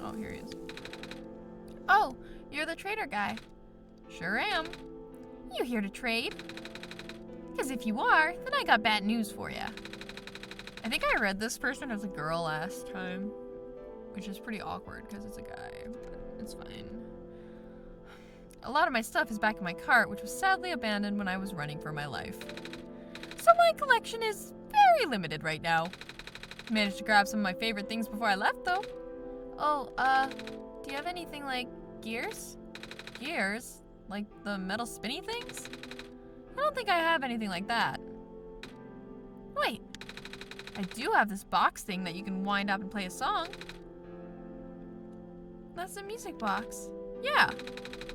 Oh, here he is. Oh, you're the trader guy. Sure am. You here to trade? Because if you are, then I got bad news for you. I think I read this person as a girl last time, which is pretty awkward because it's a guy, but it's fine. A lot of my stuff is back in my cart, which was sadly abandoned when I was running for my life. So my collection is very limited right now. Managed to grab some of my favorite things before I left, though. Oh, do you have anything like gears? Gears? Like the metal spinny things? I don't think I have anything like that. Wait. I do have this box thing that you can wind up and play a song. That's a music box. Yeah.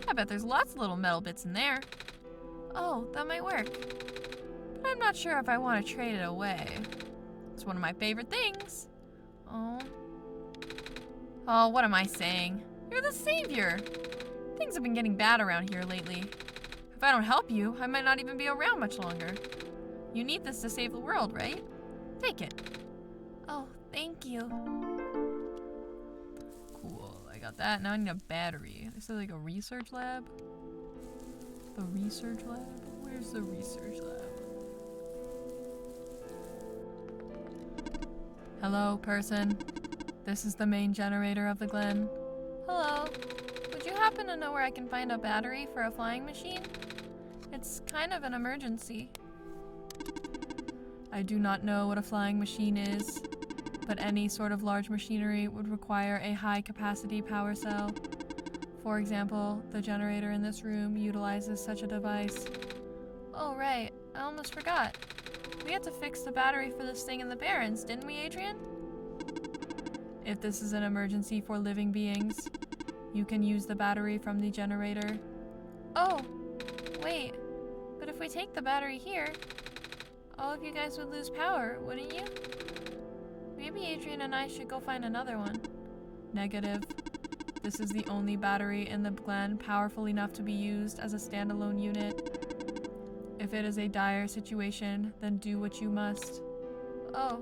I bet there's lots of little metal bits in there. Oh, that might work. But I'm not sure if I want to trade it away. It's one of my favorite things. Oh, what am I saying? You're the savior. Things have been getting bad around here lately. If I don't help you, I might not even be around much longer. You need this to save the world, right? Take it. Oh, thank you. Cool, I got that. Now I need a battery. This is like a research lab. The research lab? Where's the research lab? Hello, person. This is the main generator of the Glen. Hello. Would you happen to know where I can find a battery for a flying machine? It's kind of an emergency. I do not know what a flying machine is, but any sort of large machinery would require a high-capacity power cell. For example, the generator in this room utilizes such a device. Oh, right. I almost forgot. We had to fix the battery for this thing in the Barrens, didn't we, Adrian? If this is an emergency for living beings, you can use the battery from the generator. Oh, wait. But if we take the battery here, all of you guys would lose power, wouldn't you? Maybe Adrian and I should go find another one. Negative. This is the only battery in the Glen powerful enough to be used as a standalone unit. If it is a dire situation, then do what you must. Oh.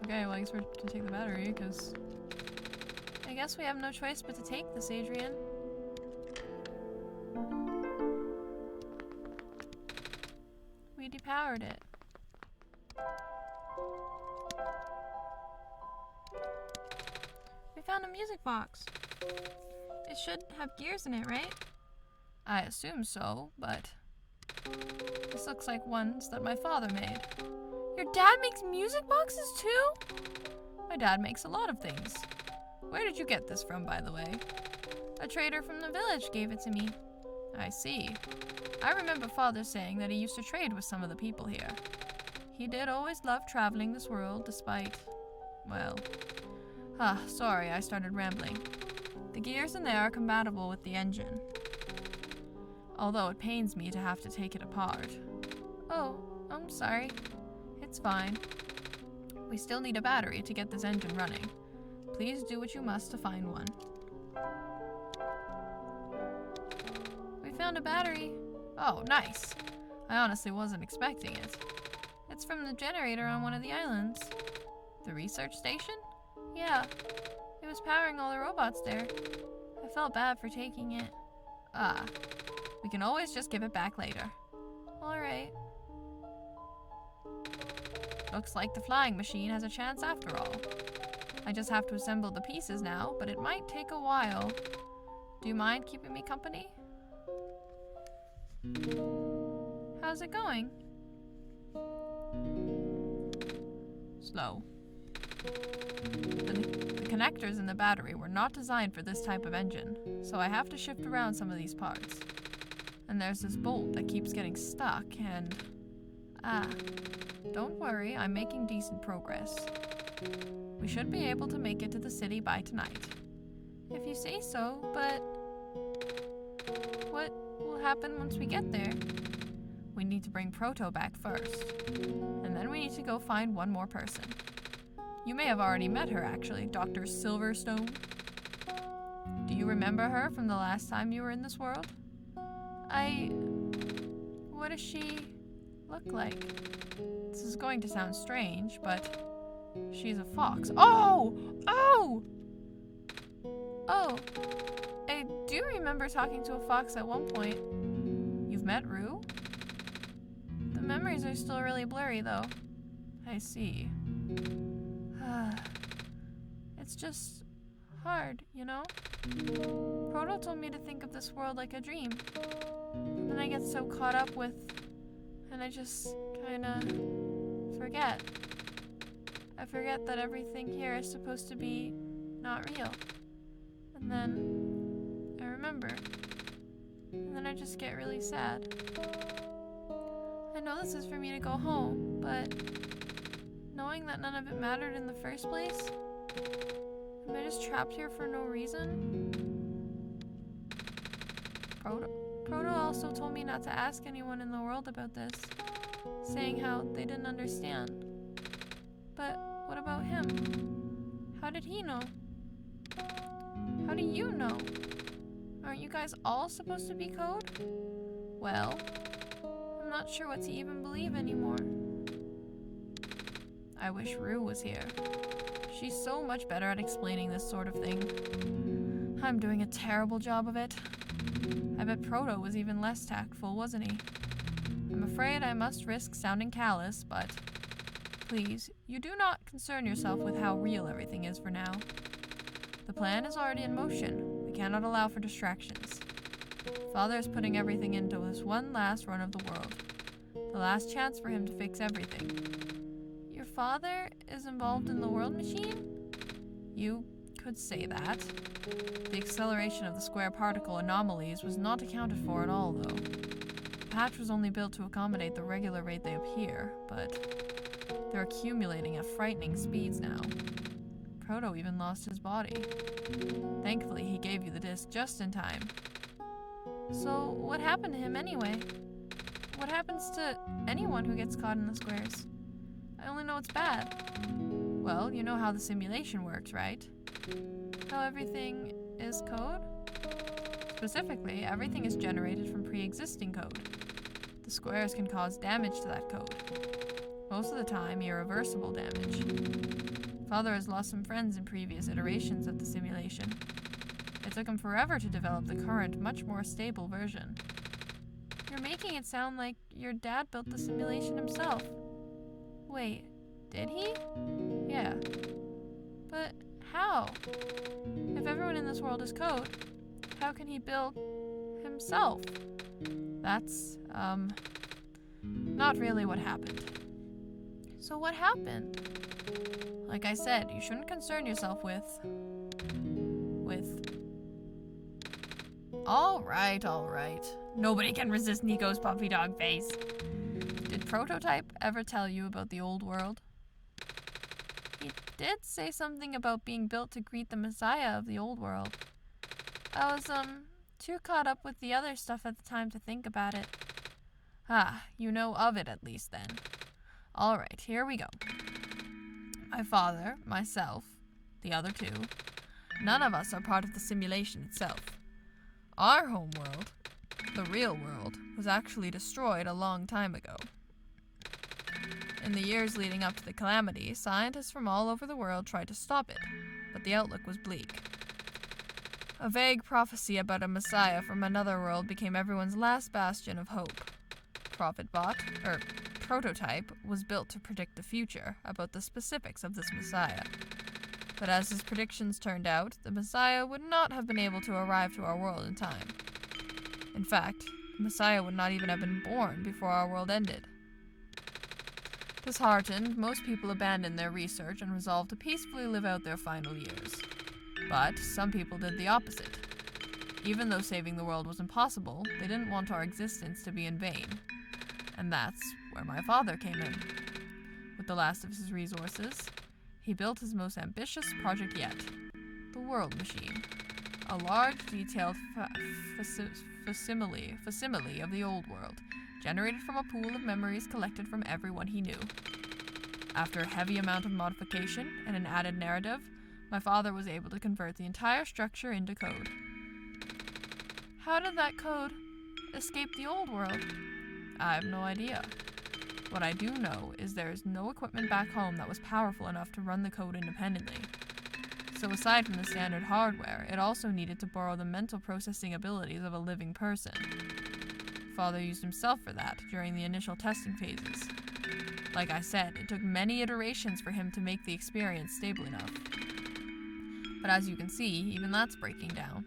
Okay, well I guess we're to take the battery, because... I guess we have no choice but to take this, Adrian. We depowered it. We found a music box. It should have gears in it, right? I assume so, but... this looks like ones that my father made. Your dad makes music boxes too? My dad makes a lot of things. Where did you get this from, by the way? A trader from the village gave it to me. I see. I remember father saying that he used to trade with some of the people here. He did always love traveling this world despite... well... sorry, I started rambling. The gears in there are compatible with the engine. Although it pains me to have to take it apart. Oh, I'm sorry. It's fine. We still need a battery to get this engine running. Please do what you must to find one. We found a battery. Oh, nice. I honestly wasn't expecting it. It's from the generator on one of the islands. The research station? Yeah. It was powering all the robots there. I felt bad for taking it. We can always just give it back later. Alright. Looks like the flying machine has a chance after all. I just have to assemble the pieces now, but it might take a while. Do you mind keeping me company? How's it going? Slow. The connectors in the battery were not designed for this type of engine, so I have to shift around some of these parts. And there's this bolt that keeps getting stuck and... don't worry, I'm making decent progress. We should be able to make it to the city by tonight. If you say so, but... what will happen once we get there? We need to bring Proto back first. And then we need to go find one more person. You may have already met her, actually, Dr. Silverstone. Do you remember her from the last time you were in this world? What does she look like? This is going to sound strange, but she's a fox. Oh! Oh! Oh, I do remember talking to a fox at one point. You've met Rue? The memories are still really blurry, though. I see. It's just hard, you know? Proto told me to think of this world like a dream. And then I get so caught up with... and I just kinda forget. I forget that everything here is supposed to be not real. And then I remember. And then I just get really sad. I know this is for me to go home, but knowing that none of it mattered in the first place, am I just trapped here for no reason? Proto also told me not to ask anyone in the world about this, saying how they didn't understand. But what about him? How did he know? How do you know? Aren't you guys all supposed to be code? Well, I'm not sure what to even believe anymore. I wish Rue was here. She's so much better at explaining this sort of thing. I'm doing a terrible job of it. I bet Proto was even less tactful, wasn't he? I'm afraid I must risk sounding callous, but please, you do not concern yourself with how real everything is for now. The plan is already in motion. We cannot allow for distractions. Father is putting everything into this one last run of the world. The last chance for him to fix everything. Your father is involved in the world machine? You could say that. The acceleration of the square particle anomalies was not accounted for at all, though. The patch was only built to accommodate the regular rate they appear, but they're accumulating at frightening speeds now. Proto even lost his body. Thankfully, he gave you the disc just in time. So, what happened to him anyway? What happens to anyone who gets caught in the squares? I only know it's bad. Well, you know how the simulation works, right? How everything is code? Specifically, everything is generated from pre-existing code. The squares can cause damage to that code. Most of the time, irreversible damage. Father has lost some friends in previous iterations of the simulation. It took him forever to develop the current, much more stable version. You're making it sound like your dad built the simulation himself. Wait, did he? Yeah. But how? If everyone in this world is code, how can he build himself? That's, not really what happened. So what happened? Like I said, you shouldn't concern yourself with... All right. Nobody can resist NIkooo's puppy dog face. Did Prototype ever tell you about the old world? He did say something about being built to greet the Messiah of the old world. I was, too caught up with the other stuff at the time to think about it. Ah, you know of it at least then. All right, here we go. My father, myself, the other two, none of us are part of the simulation itself. Our homeworld, the real world, was actually destroyed a long time ago. In the years leading up to the calamity, scientists from all over the world tried to stop it, but the outlook was bleak. A vague prophecy about a messiah from another world became everyone's last bastion of hope. Prototype, was built to predict the future, about the specifics of this messiah. But as his predictions turned out, the messiah would not have been able to arrive to our world in time. In fact, the messiah would not even have been born before our world ended. Disheartened, most people abandoned their research and resolved to peacefully live out their final years. But some people did the opposite. Even though saving the world was impossible, they didn't want our existence to be in vain. And that's where my father came in. With the last of his resources, he built his most ambitious project yet, the World Machine, a large, detailed facsimile of the old world, generated from a pool of memories collected from everyone he knew. After a heavy amount of modification and an added narrative, my father was able to convert the entire structure into code. How did that code escape the old world? I have no idea. What I do know is there is no equipment back home that was powerful enough to run the code independently. So aside from the standard hardware, it also needed to borrow the mental processing abilities of a living person. Father used himself for that during the initial testing phases. Like I said, it took many iterations for him to make the experience stable enough. But as you can see, even that's breaking down.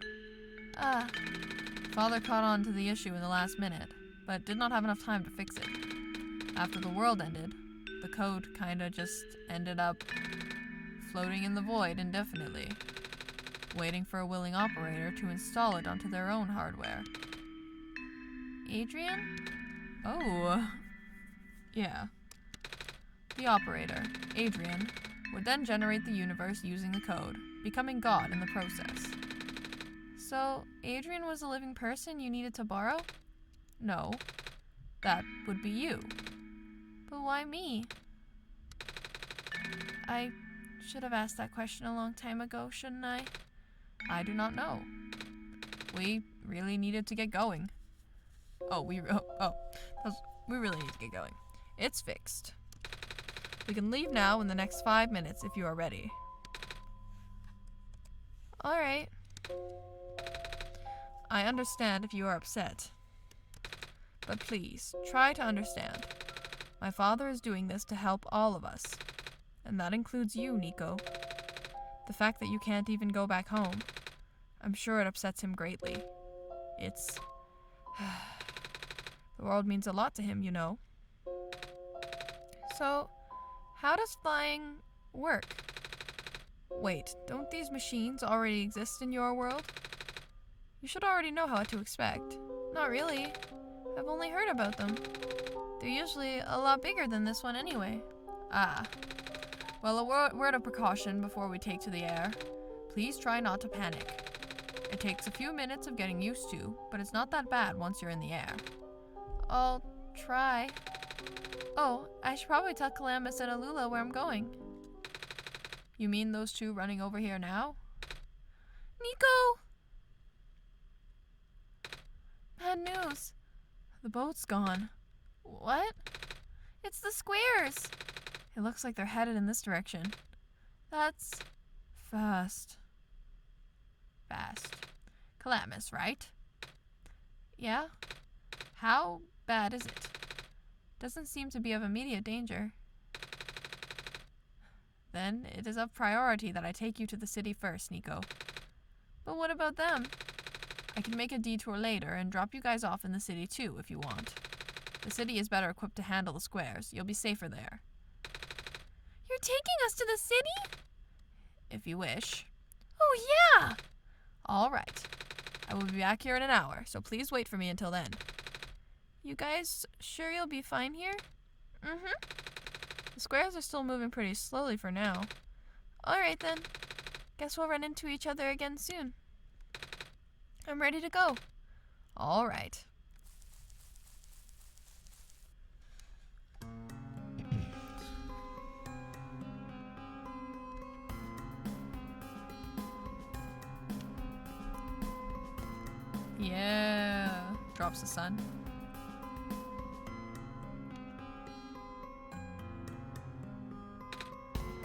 Father caught on to the issue in the last minute, but did not have enough time to fix it. After the world ended, the code kinda just ended up floating in the void indefinitely, waiting for a willing operator to install it onto their own hardware. Adrian? Oh. Yeah. The operator, Adrian, would then generate the universe using the code, becoming God in the process. So, Adrian was a living person you needed to borrow? No. That would be you. But why me? I should have asked that question a long time ago, shouldn't I? I do not know. We really needed to get going. We really need to get going. It's fixed. We can leave now in the next 5 minutes if you are ready. Alright. I understand if you are upset. But please, try to understand. My father is doing this to help all of us. And that includes you, NIkooo. The fact that you can't even go back home, I'm sure it upsets him greatly. It's... the world means a lot to him, you know. So, how does flying work? Wait, don't these machines already exist in your world? You should already know how to expect. Not really. I've only heard about them. They're usually a lot bigger than this one anyway. Well, a word of precaution before we take to the air. Please try not to panic. It takes a few minutes of getting used to, but it's not that bad once you're in the air. I'll try. Oh, I should probably tell Columbus and Alula where I'm going. You mean those two running over here now? NIkooo! Bad news. The boat's gone. What? It's the squares! It looks like they're headed in this direction. That's... Fast. Calamus, right? Yeah? How bad is it? Doesn't seem to be of immediate danger. Then it is of priority that I take you to the city first, NIkooo. But what about them? I can make a detour later and drop you guys off in the city too, if you want. The city is better equipped to handle the squares. You'll be safer there. You're taking us to the city? If you wish. Oh, yeah! All right. I will be back here in an hour, so please wait for me until then. You guys sure you'll be fine here? Mm-hmm. The squares are still moving pretty slowly for now. Alright then. Guess we'll run into each other again soon. I'm ready to go. All right. Yeah, drops the sun.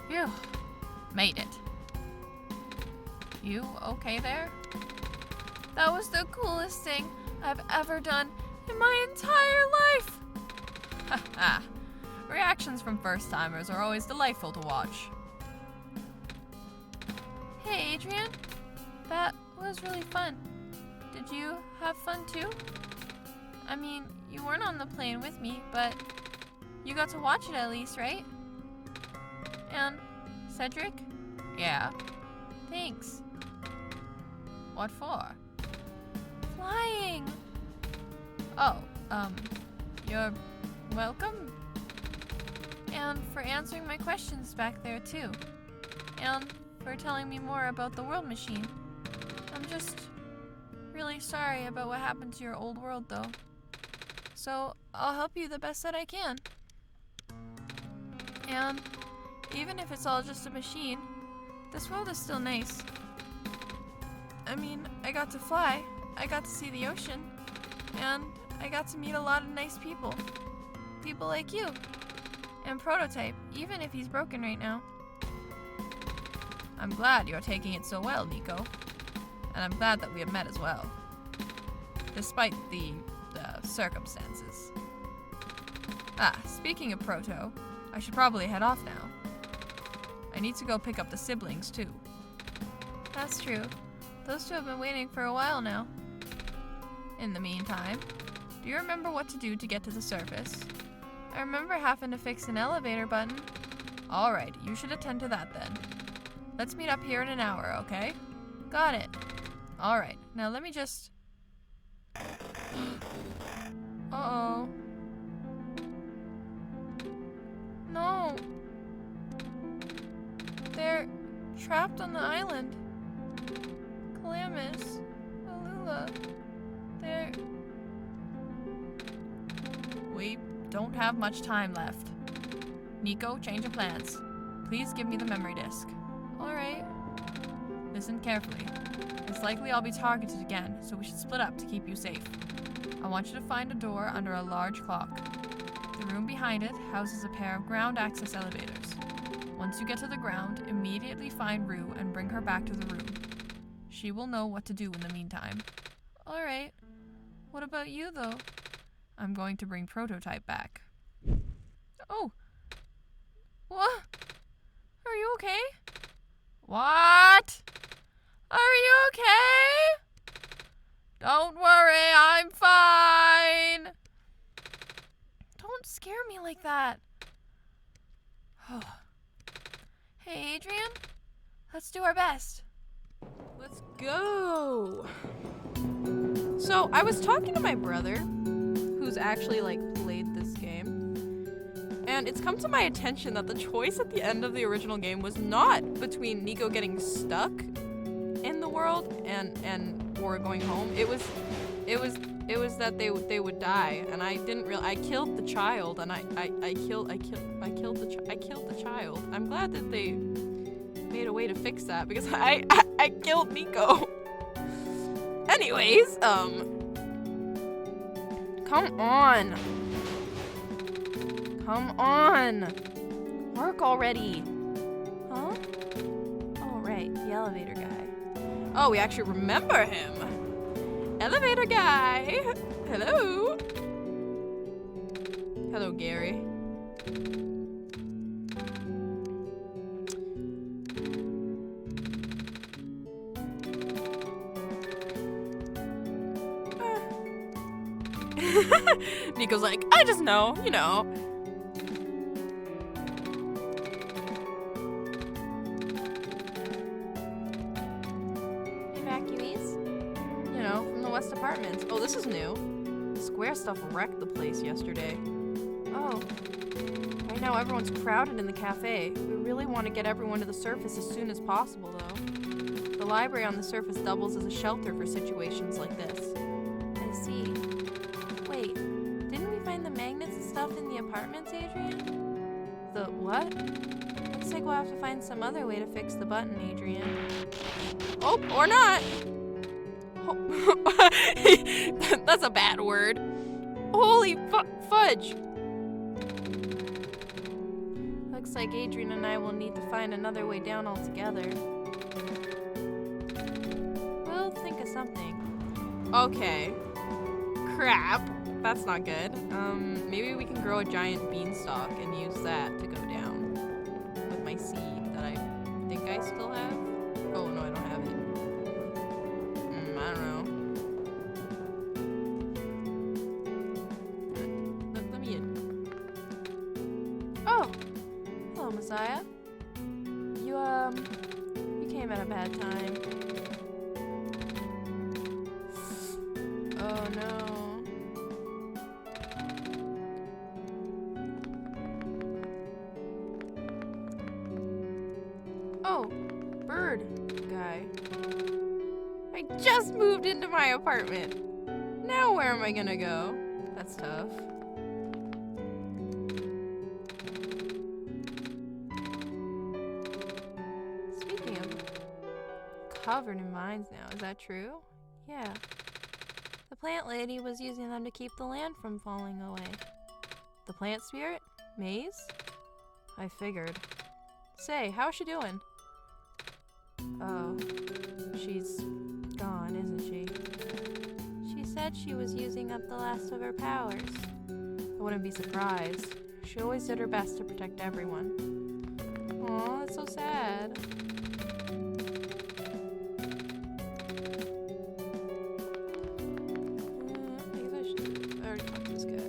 Phew, made it. You okay there? That was the coolest thing I've ever done in my entire life! Haha. Reactions from first-timers are always delightful to watch. Hey, Adrian. That was really fun. Did you have fun too? I mean, you weren't on the plane with me, but you got to watch it at least, right? And Cedric? Yeah? Thanks. What for? Flying! Oh, you're welcome. And for answering my questions back there too. And for telling me more about the world machine. I'm just really sorry about what happened to your old world though. So I'll help you the best that I can. And even if it's all just a machine, this world is still nice. I mean, I got to fly, I got to see the ocean, and I got to meet a lot of nice people. People like you. And Prototype, even if he's broken right now. I'm glad you're taking it so well, NIkooo. And I'm glad that we have met as well. Despite the circumstances. Ah, speaking of Proto, I should probably head off now. I need to go pick up the siblings, too. That's true. Those two have been waiting for a while now. In the meantime, do you remember what to do to get to the surface? I remember having to fix an elevator button. Alright, you should attend to that then. Let's meet up here in an hour, okay? Got it. Alright, now let me just... Uh-oh. No. They're trapped on the island. Calamus, Alula, they're... We don't have much time left. NIkooo, change of plans. Please give me the memory disk. Alright. Listen carefully. It's likely I'll be targeted again, so we should split up to keep you safe. I want you to find a door under a large clock. The room behind it houses a pair of ground access elevators. Once you get to the ground, immediately find Rue and bring her back to the room. She will know what to do in the meantime. Alright. What about you, though? I'm going to bring Prototype back. Oh. What? Are you okay? What? Are you okay? Don't worry, I'm fine. Don't scare me like that. Hey, Adrian. Let's do our best. Let's go. So I was talking to my brother, who's actually played this game, and it's come to my attention that the choice at the end of the original game was not between NIkooo getting stuck in the world and or going home. It was that they would die, and I killed the child, and I killed the child. I'm glad that made a way to fix that because I killed NIkooo. Anyways, come on. Come on. Work already. Huh? Oh, right, the elevator guy. Oh, we actually remember him. Elevator guy. Hello. Hello, Gary. NIkooo's like, I just know, you know. Evacuees? You know, from the West Apartments. Oh, this is new. Square stuff wrecked the place yesterday. Oh. Right now everyone's crowded in the cafe. We really want to get everyone to the surface as soon as possible, though. The library on the surface doubles as a shelter for situations like this. I see. Wait, didn't we find the magnets and stuff in the apartments, Adrian? The what? Looks like we'll have to find some other way to fix the button, Adrian. Oh, or not! Oh. That's a bad word. Holy fudge! Looks like Adrian and I will need to find another way down altogether. We'll think of something. Okay. Crap. That's not good. Maybe we can grow a giant beanstalk and use that to go down with my seed that I think I still have. Oh no, I don't have it. I don't know. Let me in. Oh, hello, Messiah. You came at a bad time. Oh no. Oh, bird guy. I just moved into my apartment. Now where am I gonna go? That's tough. Speaking of covered in mines now, is that true? Yeah. The plant lady was using them to keep the land from falling away. The plant spirit? Maze? I figured. Say, how's she doing? Oh, she's gone, isn't she? She said she was using up the last of her powers. I wouldn't be surprised. She always did her best to protect everyone. Aw, that's so sad. I guess I should already talk to this guy.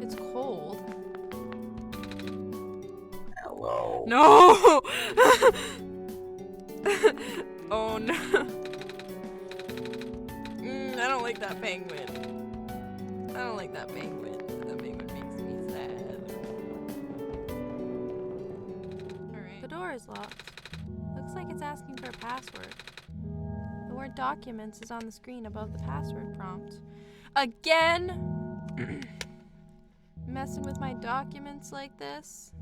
It's cold. Hello. No! Oh no. I don't like that penguin. I don't like that penguin. That penguin makes me sad. Alright. The door is locked. Looks like it's asking for a password. The word documents is on the screen above the password prompt. Again? Messing with my documents like this?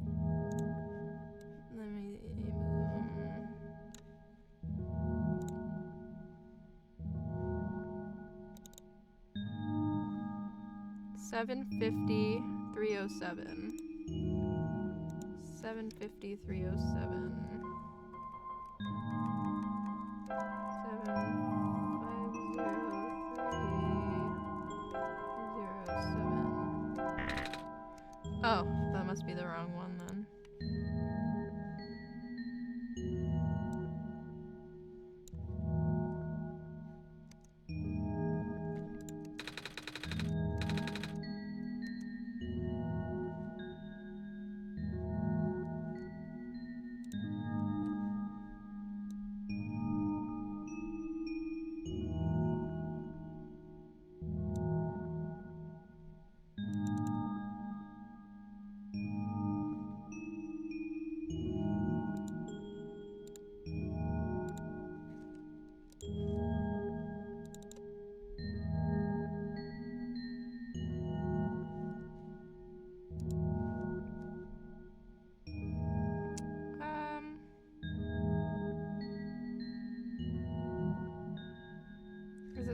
Let me... 750-307. 750-307. 750307. Oh, that must be the wrong one then.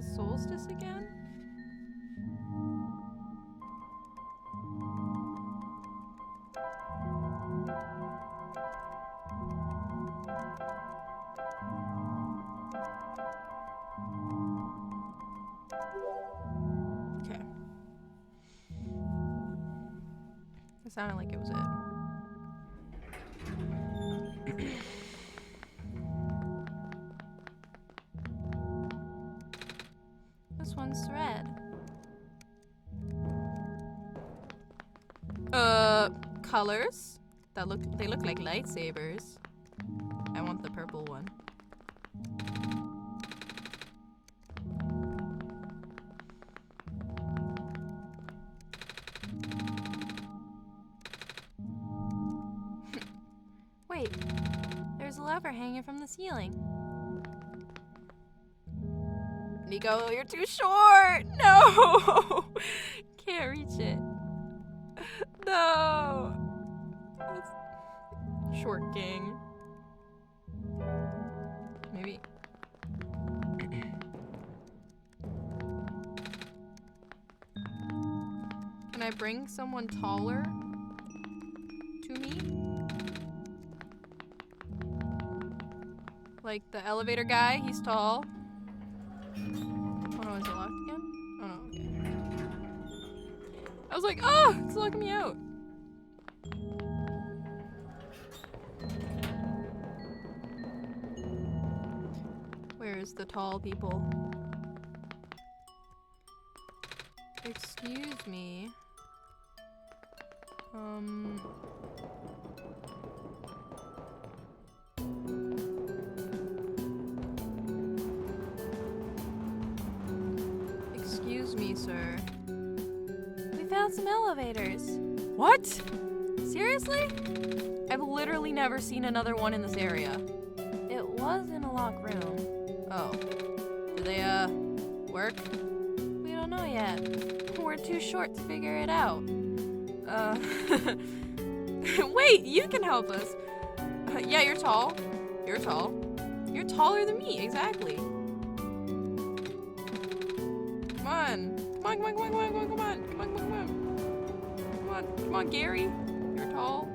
with Solstice again? Okay. It sounded like it was it. This one's thread. Colors? They look like lightsabers. I want the purple one. Wait, there's a lever hanging from the ceiling. NIkooo, you're too short! No! Can't reach it. No! Short king. Maybe. Can I bring someone taller to me? Like the elevator guy, he's tall. Oh no, is it locked again? Oh no, okay. I was like, oh, it's locking me out. Where's the tall people? Excuse me. Excuse me, sir. We found some elevators. What? Seriously? I've literally never seen another one in this area. It was in a locked room. Oh. Do they, work? We don't know yet. We're too short to figure it out. Wait, you can help us. Yeah, you're tall. You're tall. You're taller than me, exactly. Come on. Come on, come on, come on, come on, come on, come on, come on, come on. Come on, come on, Gary. You're tall.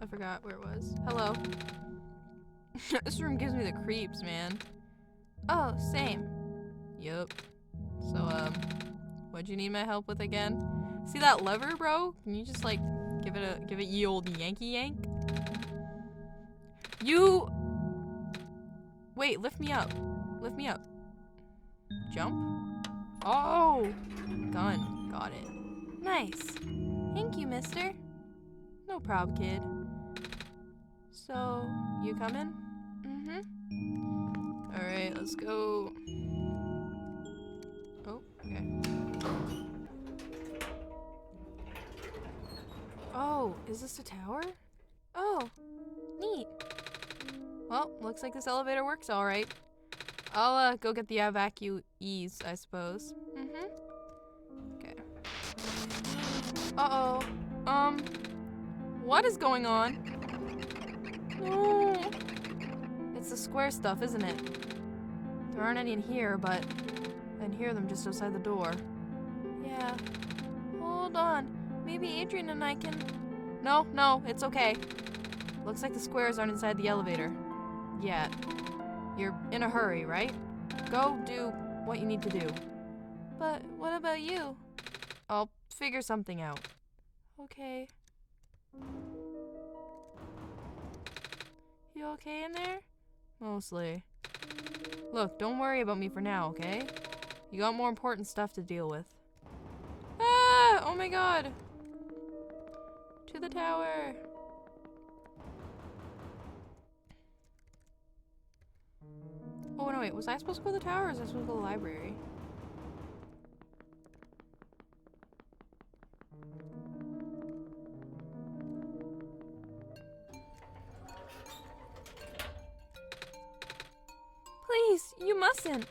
I forgot where it was. Hello. This room gives me the creeps, man. Oh, same. Yup. So, what'd you need my help with again? See that lever, bro? Can you just, like, give it ye old Yankee yank? You... Wait, lift me up. Lift me up. Jump? Oh! Gun. Got it. Nice. Thank you, mister. No prob, kid. So, you coming? Mm-hmm. Alright, let's go. Oh, okay. Oh, is this a tower? Oh, neat. Well, looks like this elevator works alright. I'll, go get the evacuees, I suppose. Mm-hmm. Okay. Uh-oh. What is going on? No. It's the square stuff, isn't it? There aren't any in here, but I can hear them just outside the door. Yeah. Hold on. Maybe Adrian and I can... No, it's okay. Looks like the squares aren't inside the elevator. Yet. You're in a hurry, right? Go do what you need to do. But what about you? I'll figure something out. Okay. You okay in there? Mostly. Look, don't worry about me for now, okay? You got more important stuff to deal with. Ah! Oh my god! To the tower! Oh no, wait, was I supposed to go to the tower or was I supposed to go to the library? You mustn't.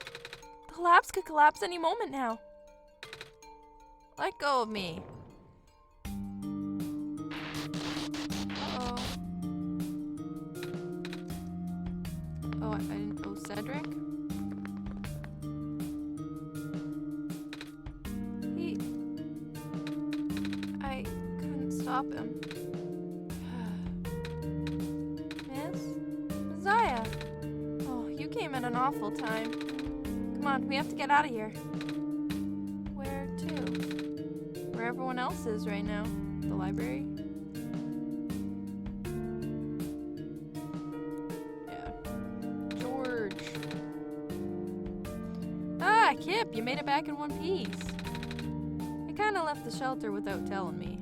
The labs could collapse any moment now. Let go of me. Uh-oh. Oh, I didn't. Oh, Cedric? I couldn't stop him. Miss? Messiah! Oh, you came at an awful time. Come on, we have to get out of here. Where to? Where everyone else is right now. The library? Yeah. George. Ah, Kip, you made it back in one piece. You kinda left the shelter without telling me.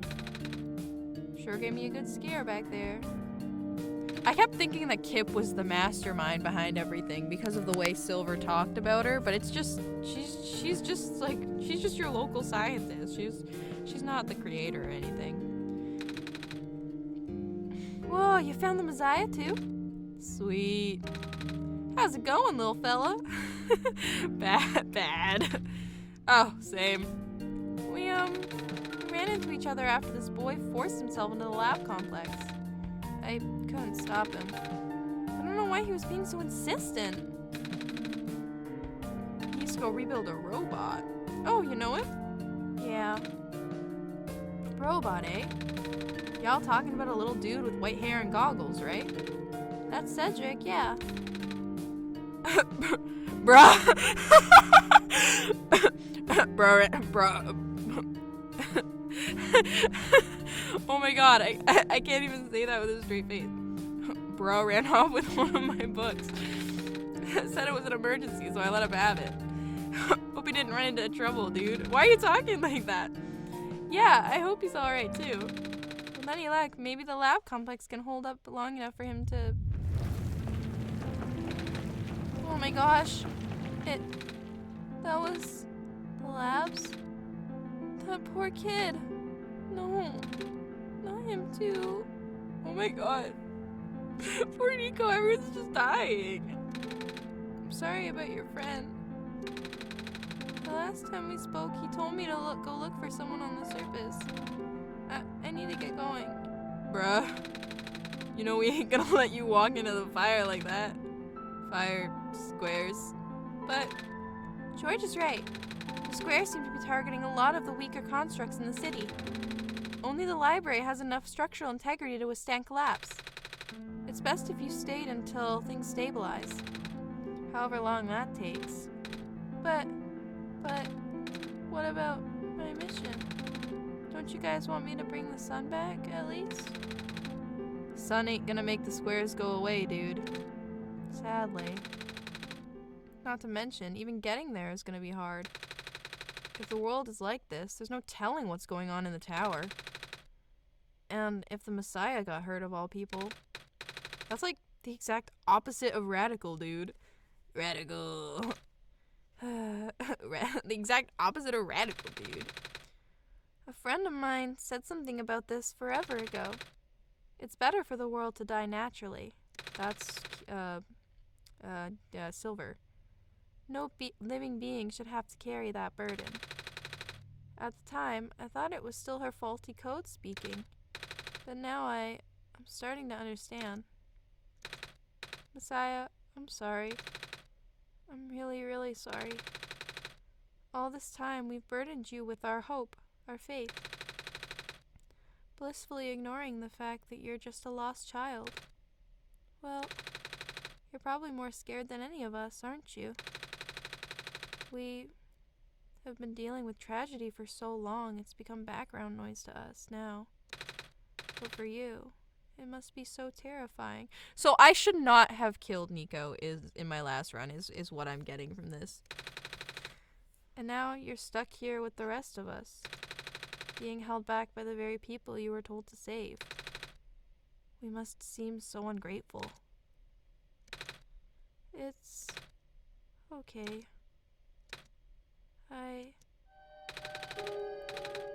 Sure gave me a good scare back there. I kept thinking that Kip was the mastermind behind everything because of the way Silver talked about her, but it's just she's just your local scientist. She's not the creator or anything. Whoa, you found the Messiah too? Sweet. How's it going, little fella? Bad. Oh, same. We ran into each other after this boy forced himself into the lab complex. I couldn't stop him. I don't know why he was being so insistent. He used to go rebuild a robot. Oh, you know him? Yeah. Robot, eh? Y'all talking about a little dude with white hair and goggles, right? That's Cedric, yeah. Bruh. Bruh. Oh my god, I can't even say that with a straight face. Bro ran off with one of my books. Said it was an emergency, so I let him have it. Hope he didn't run into trouble, dude. Why are you talking like that? Yeah, I hope he's alright too. With any luck, maybe the lab complex can hold up long enough for him to... Oh my gosh. That was... the labs? That poor kid. No. Not him too. Oh my god. Poor NIkooo, everyone's just dying. I'm sorry about your friend. The last time we spoke, he told me to go look for someone on the surface. I need to get going. Bruh. You know we ain't gonna let you walk into the fire like that. Fire squares. But George is right. The squares seem to be targeting a lot of the weaker constructs in the city. Only the library has enough structural integrity to withstand collapse. It's best if you stayed until things stabilize. However long that takes. But, what about my mission? Don't you guys want me to bring the sun back, at least? The sun ain't gonna make the squares go away, dude. Sadly. Not to mention, even getting there is gonna be hard. If the world is like this, there's no telling what's going on in the tower. And if the Messiah got hurt of all people, that's like the exact opposite of radical, dude. Radical. The exact opposite of radical, dude. A friend of mine said something about this forever ago. It's better for the world to die naturally. That's, Silver. No living being should have to carry that burden. At the time, I thought it was still her faulty code speaking. But now I'm starting to understand. Messiah, I'm sorry. I'm really, really sorry. All this time, we've burdened you with our hope, our faith. Blissfully ignoring the fact that you're just a lost child. Well, you're probably more scared than any of us, aren't you? We have been dealing with tragedy for so long, it's become background noise to us now. But for you, it must be so terrifying. So I should not have killed NIkooo in my last run is what I'm getting from this. And now you're stuck here with the rest of us, being held back by the very people you were told to save. We must seem so ungrateful. It's okay.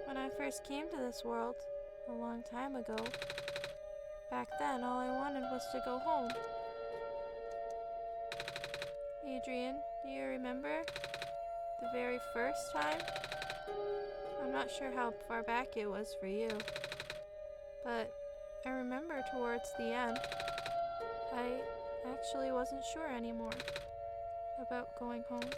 When I first came to this world, a long time ago, back then all I wanted was to go home. Adrian, do you remember the very first time? I'm not sure how far back it was for you, but I remember towards the end, I actually wasn't sure anymore about going home.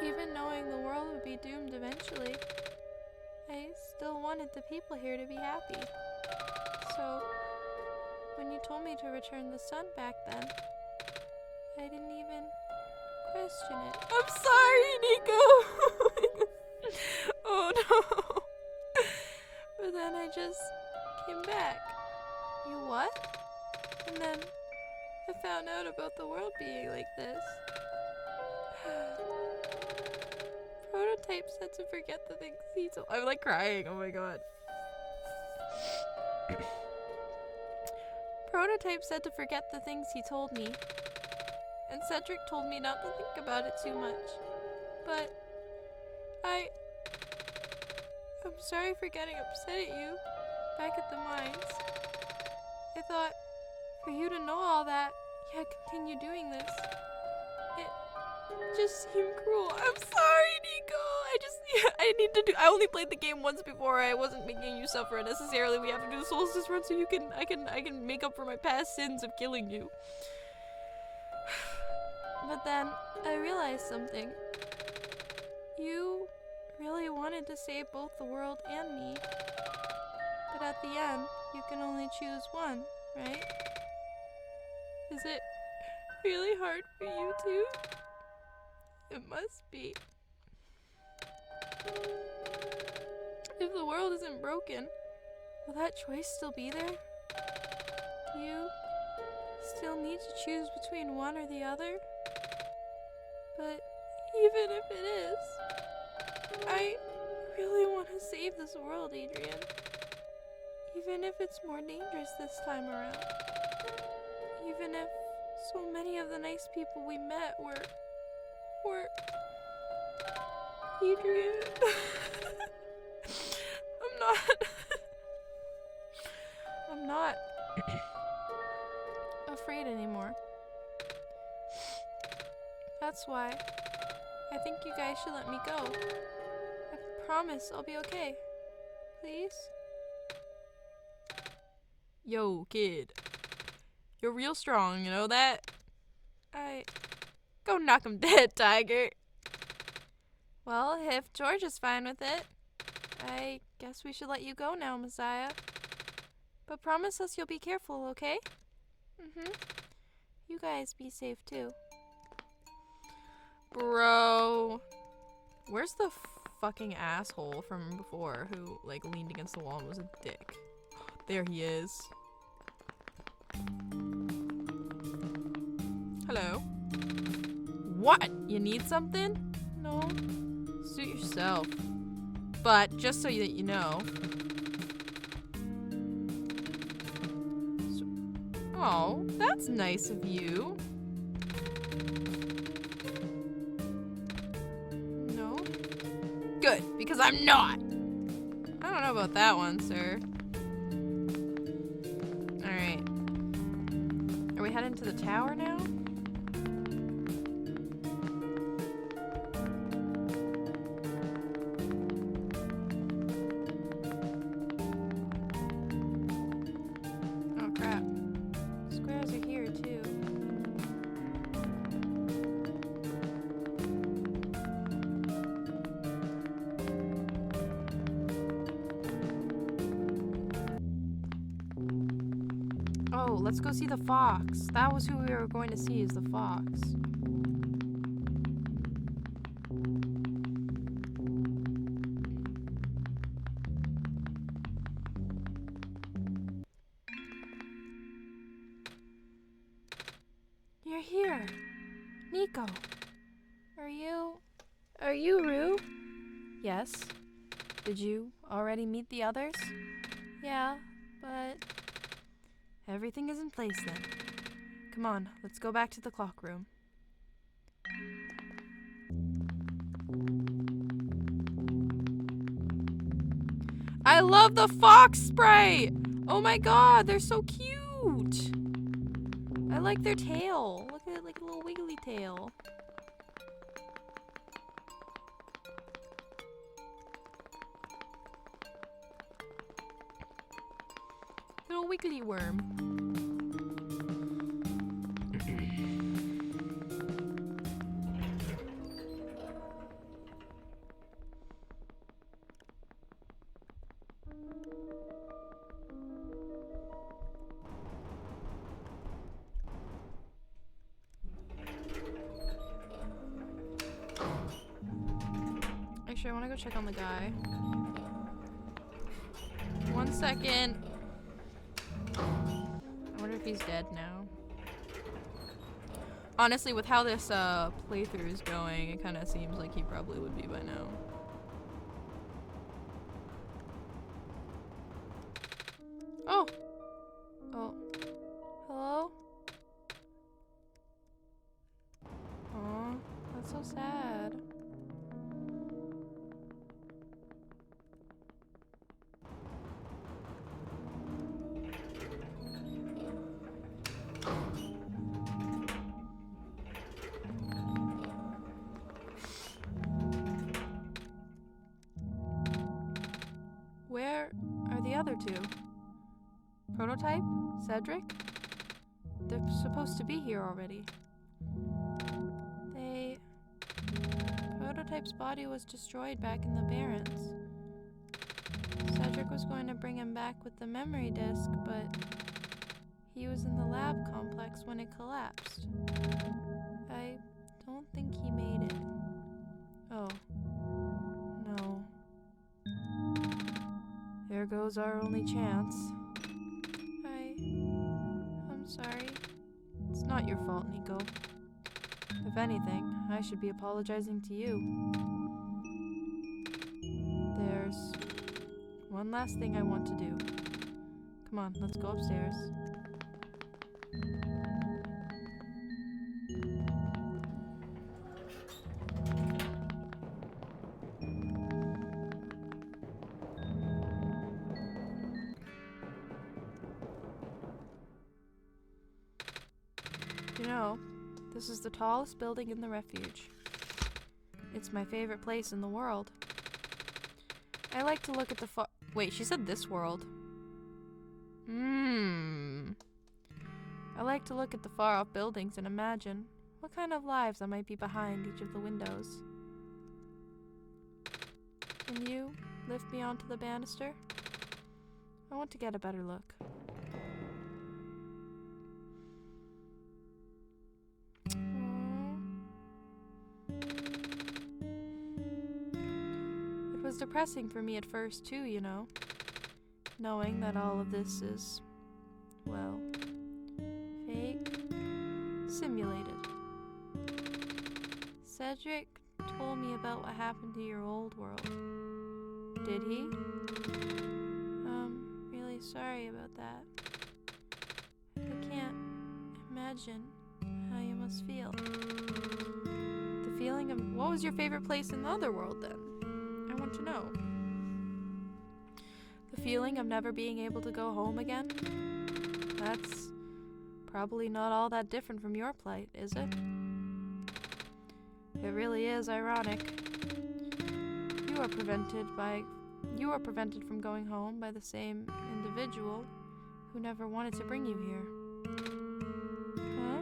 Even knowing the world would be doomed eventually, I still wanted the people here to be happy. So, when you told me to return the sun back then, I didn't even question it. I'm sorry, NIkooo! Oh no! But then I just came back. You what? And then I found out about the world being like this. Prototype said to forget the things he told. I'm like crying, oh my god. Prototype said to forget the things he told me. And Cedric told me not to think about it too much. But I'm sorry for getting upset at you back at the mines. I thought for you to know all that, yeah, continue doing this. It just seemed cruel. I'm sorry, NIkooo. I only played the game once before. I wasn't making you suffer unnecessarily. We have to do the Solstice run so I can make up for my past sins of killing you. But then I realized something. You really wanted to save both the world and me. But at the end, you can only choose one, right? Is it really hard for you too? It must be. If the world isn't broken, will that choice still be there? Do you still need to choose between one or the other? But even if it is, I really want to save this world, Adrian. Even if it's more dangerous this time around. Even if so many of the nice people we met were Adrian. I'm not afraid anymore. That's why I think you guys should let me go. I promise I'll be okay. Please? Yo, kid. You're real strong, you know that? Go knock him dead, Tiger. Well, if George is fine with it, I guess we should let you go now, Messiah. But promise us you'll be careful, okay? You guys be safe too. Bro. Where's the fucking asshole from before who, like, leaned against the wall and was a dick? There he is. Hello. What? You need something? No. Suit yourself. But, just so that you know. Oh, that's nice of you. No? Good, because I'm not. I don't know about that one, sir. Alright. Are we heading to the tower now? Oh crap. Squares are here too. Oh, let's go see the fox. That was who we were going to see, is the fox. You're here. NIKOO. Are you Rue? Yes. Did you already meet the others? Yeah, but everything is in place then. Come on, let's go back to the clock room. I love the fox spray! Oh my god, they're so cute! I I like their tail. Look at it, like a little wiggly tail. Little wiggly worm. Actually, I want to go check on the guy. 1 second. I wonder if he's dead now. Honestly, with how this playthrough is going, it kind of seems like he probably would be by now. Oh! Oh. Hello? Aw, that's so sad. Where are the other two? Prototype? Cedric? They're supposed to be here already. Prototype's body was destroyed back in the Barrens. Cedric was going to bring him back with the memory disk, but he was in the lab complex when it collapsed. I don't think he made it. Oh. No. There goes our only chance. I'm sorry. It's not your fault, NIkooo. If anything, I should be apologizing to you. There's one last thing I want to do. Come on, let's go upstairs. You know, this is the tallest building in the refuge. It's my favorite place in the world. I like to look at the wait, she said this world. I like to look at the far-off buildings and imagine what kind of lives I might be behind each of the windows. Can you lift me onto the banister? I want to get a better look. It was depressing for me at first too, you know, knowing that all of this is, well, fake, simulated. Cedric told me about what happened to your old world. Did he? I'm really sorry about that. I can't imagine how you must feel. The feeling of... What was your favorite place in the other world then? I want to know. The feeling of never being able to go home again? That's probably not all that different from your plight, is it? It really is ironic. You are prevented from going home by the same individual who never wanted to bring you here. Huh?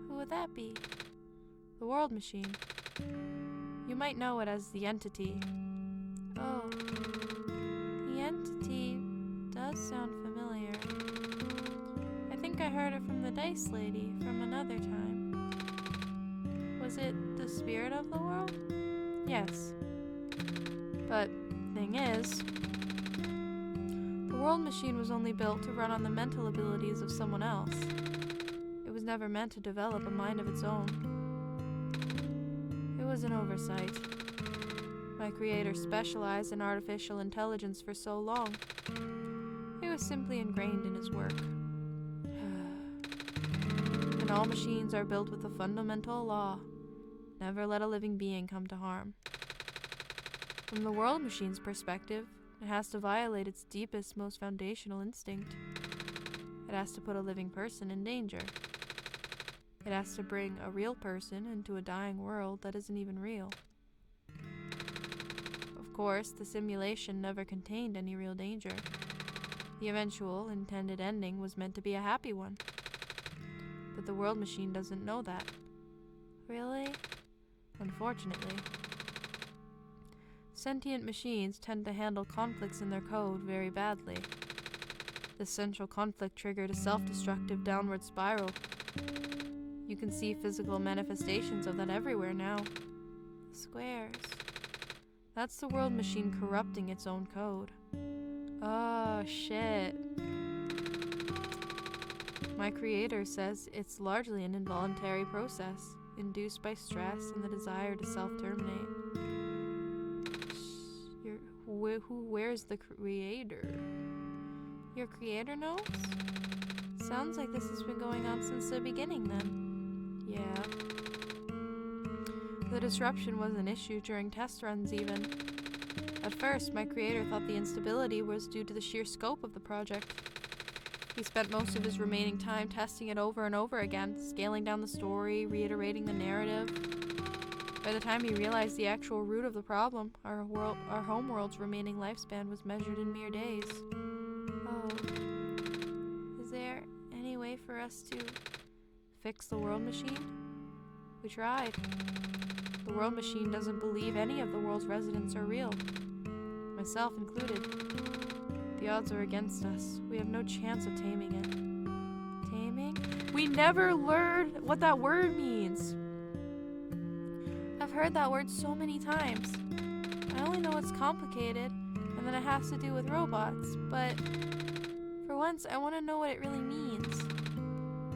Who would that be? The world machine. You might know it as the entity. Oh, the entity does sound familiar. I think I heard it from the dice lady from another time. Was it the spirit of the world? Yes. But, thing is, the world machine was only built to run on the mental abilities of someone else. It was never meant to develop a mind of its own. It was an oversight. My creator specialized in artificial intelligence for so long. It was simply ingrained in his work. And all machines are built with a fundamental law. Never let a living being come to harm. From the world machine's perspective, it has to violate its deepest, most foundational instinct. It It has to put a living person in danger. It has to bring a real person into a dying world that isn't even real. Of course, the simulation never contained any real danger. The eventual, intended ending was meant to be a happy one. But the world machine doesn't know that. Really? Unfortunately. Sentient machines tend to handle conflicts in their code very badly. This central conflict triggered a self-destructive downward spiral. You can see physical manifestations of that everywhere now. The squares. That's the world machine corrupting its own code. Oh, shit. My creator says it's largely an involuntary process, induced by stress and the desire to self-terminate. Where's the creator? Your creator knows? Sounds like this has been going on since the beginning then. Yeah. The disruption was an issue during test runs even. At first, my creator thought the instability was due to the sheer scope of the project. He spent most of his remaining time testing it over and over again, scaling down the story, reiterating the narrative. By the time he realized the actual root of the problem, our homeworld's remaining lifespan was measured in mere days. Oh. Is there any way for us to fix the world machine? We tried. The world machine doesn't believe any of the world's residents are real. Myself included. The odds are against us. We have no chance of taming it. Taming? We never learned what that word means. I've heard that word so many times. I only know it's complicated and that it has to do with robots, but for once I want to know what it really means.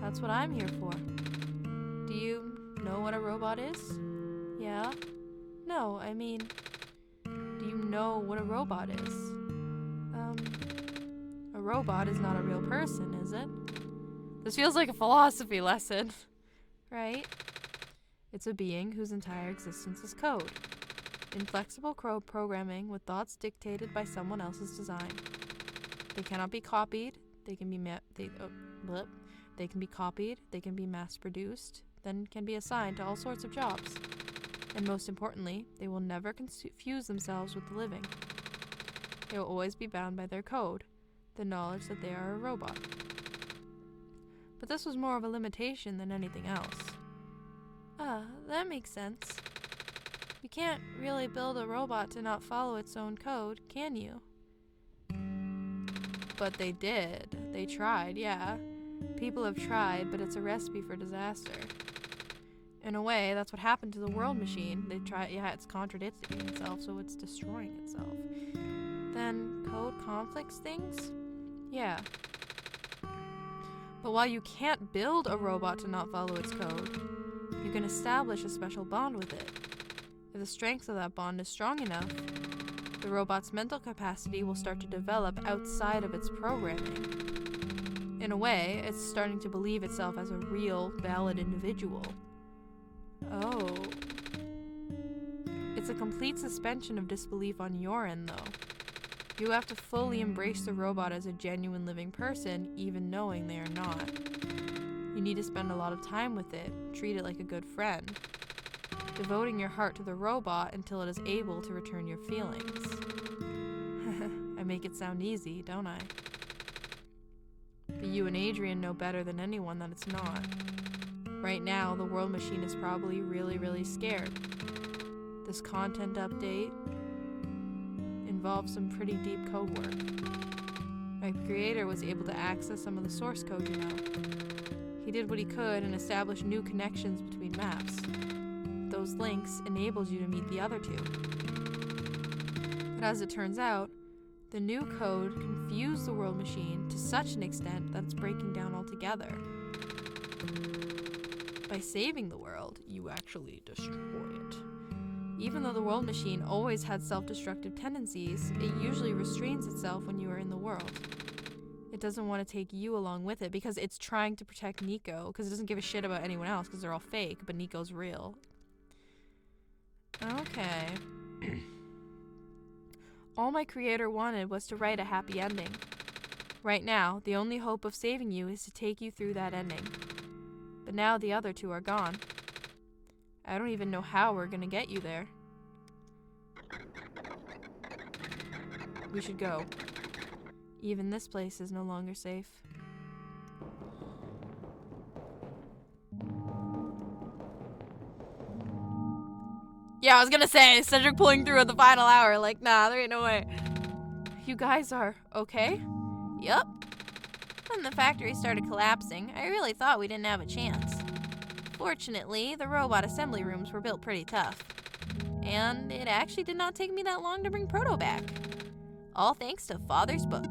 That's what I'm here for. Do you know what a robot is? Yeah? No, I mean, do you know what a robot is? A robot is not a real person, is it? This feels like a philosophy lesson. Right? It's a being whose entire existence is code. Inflexible programming with thoughts dictated by someone else's design. They cannot be copied. They can be They can be copied. They can be mass-produced. Then can be assigned to all sorts of jobs. And most importantly, they will never confuse themselves with the living. They will always be bound by their code, the knowledge that they are a robot. But this was more of a limitation than anything else. That makes sense. You can't really build a robot to not follow its own code, can you? But they did. They tried, yeah. People have tried, but it's a recipe for disaster. In a way, that's what happened to the world machine. They tried, yeah, it's contradicting itself, so it's destroying itself. Then code conflicts things? Yeah. But while you can't build a robot to not follow its code, you can establish a special bond with it. If the strength of that bond is strong enough, the robot's mental capacity will start to develop outside of its programming. In a way, it's starting to believe itself as a real, valid individual. Oh. It's a complete suspension of disbelief on your end, though. You have to fully embrace the robot as a genuine living person, even knowing they are not. You need to spend a lot of time with it, treat it like a good friend, devoting your heart to the robot until it is able to return your feelings. I make it sound easy, don't I? But you and Adrian know better than anyone that it's not. Right now, the world machine is probably really, really scared. This content update involves some pretty deep code work. My creator was able to access some of the source code, you know. He did what he could and established new connections between maps. Those links enabled you to meet the other two. But as it turns out, the new code confused the world machine to such an extent that it's breaking down altogether. By saving the world, you actually destroy it. Even though the world machine always had self-destructive tendencies, it usually restrains itself when you are in the world. It doesn't want to take you along with it because it's trying to protect NIkooo, because it doesn't give a shit about anyone else because they're all fake, but NIkooo's real. Okay. All my creator wanted was to write a happy ending. Right now, the only hope of saving you is to take you through that ending. But now the other two are gone. I don't even know how we're gonna get you there. We should go. Even this place is no longer safe. Yeah, I was gonna say, Cedric pulling through at the final hour. Like, nah, there ain't no way. You guys are okay? Yup. When the factory started collapsing, I really thought we didn't have a chance. Fortunately, the robot assembly rooms were built pretty tough. And it actually did not take me that long to bring Proto back. All thanks to Father's book.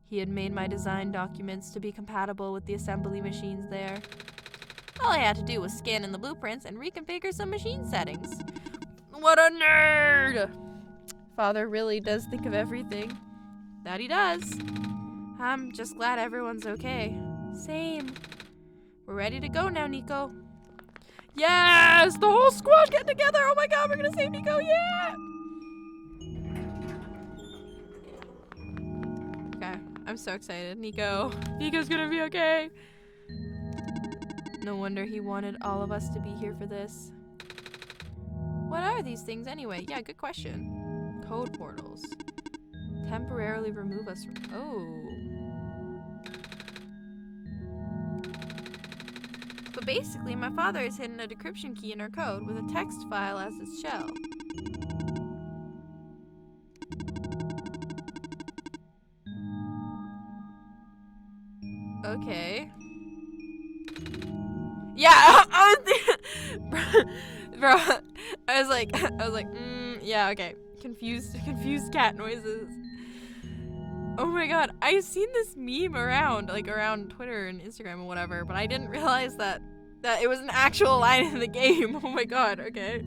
He had made my design documents to be compatible with the assembly machines there. All I had to do was scan in the blueprints and reconfigure some machine settings. What a nerd! Father really does think of everything. That he does. I'm just glad everyone's okay. Same. We're ready to go now, NIkooo. Yes! The whole squad get together! Oh my god, we're gonna save NIkooo! Yeah! Okay, I'm so excited. NIkooo's gonna be okay. No wonder he wanted all of us to be here for this. What are these things anyway? Yeah, good question. Code portals. Temporarily remove us from... Oh. But basically, my father has hidden a decryption key in our code with a text file as its shell. Okay. Yeah, bro, I was like, yeah, okay. Confused cat noises. Oh my god, I've seen this meme around Twitter and Instagram and whatever, but I didn't realize that it was an actual line in the game. Oh my god, okay.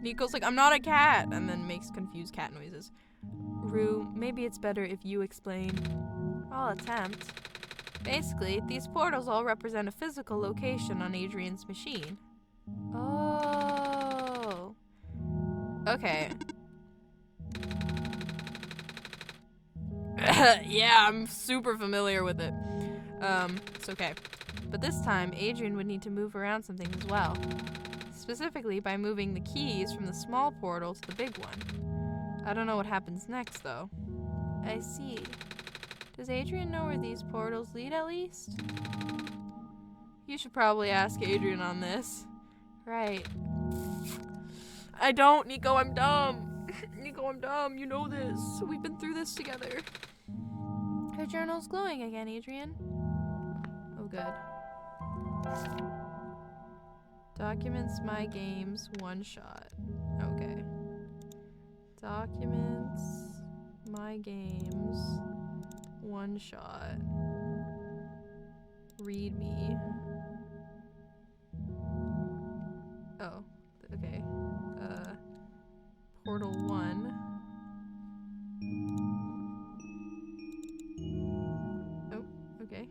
NIkooo's like, I'm not a cat, and then makes confused cat noises. Rue, maybe it's better if you explain. I'll attempt. Basically, these portals all represent a physical location on Adrian's machine. Oh. Okay. Yeah, I'm super familiar with it. It's okay. But this time, Adrian would need to move around some things as well. Specifically by moving the keys from the small portal to the big one. I don't know what happens next, though. I see. Does Adrian know where these portals lead, at least? You should probably ask Adrian on this. Right. I don't, NIkooo, I'm dumb. NIkooo, I'm dumb. You know this. We've been through this together. Her journal's glowing again, Adrian. Oh, good. Documents, my games, one shot. Okay. Documents, my games, one shot. Read me. Oh, okay. Portal 1. Oh, okay.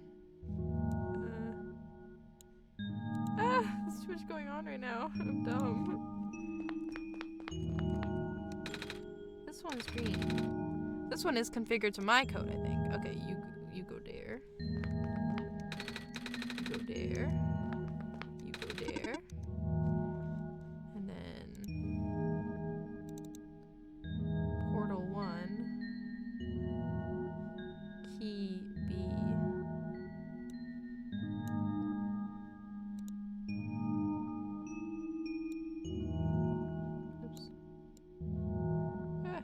There's too much going on right now. I'm dumb. This one's green. This one is configured to my code, I think. Okay, you go there. You go there. You go there. And then portal 1. Key B. Oops. Ah.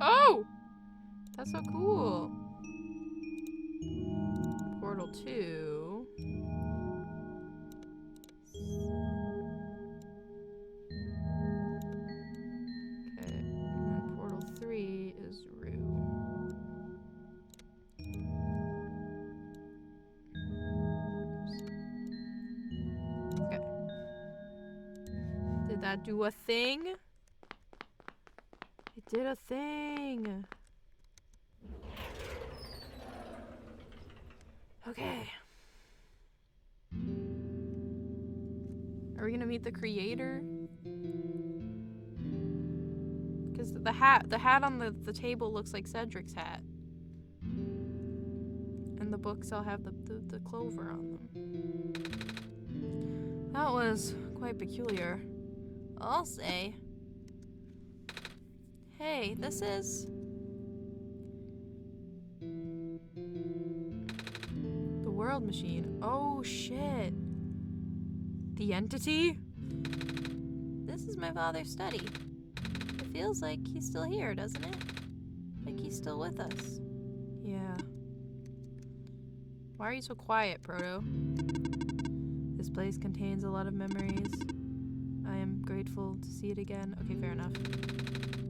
Oh! That's so cool. Portal 2. Okay, and then portal 3 is Rue. Okay. Did that do a thing? It did a thing. Okay. Are we gonna meet the creator? Because the hat on the table looks like Cedric's hat. And the books all have the clover on them. That was quite peculiar, I'll say. Hey, this is... the world machine. Oh, shit. The entity? This is my father's study. It feels like he's still here, doesn't it? Like he's still with us. Yeah. Why are you so quiet, Proto? This place contains a lot of memories. I am grateful to see it again. Okay, fair enough.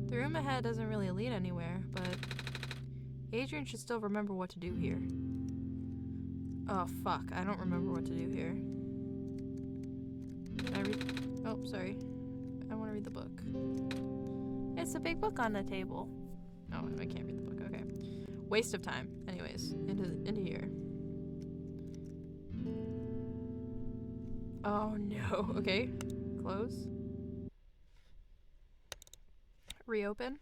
The room ahead doesn't really lead anywhere, but Adrian should still remember what to do here. Oh, fuck. I don't remember what to do here. Can I read? Oh, sorry. I want to read the book. It's a big book on the table. Oh, I can't read the book. Okay. Waste of time. Anyways, into here. Oh, no. Okay. Close. Reopen.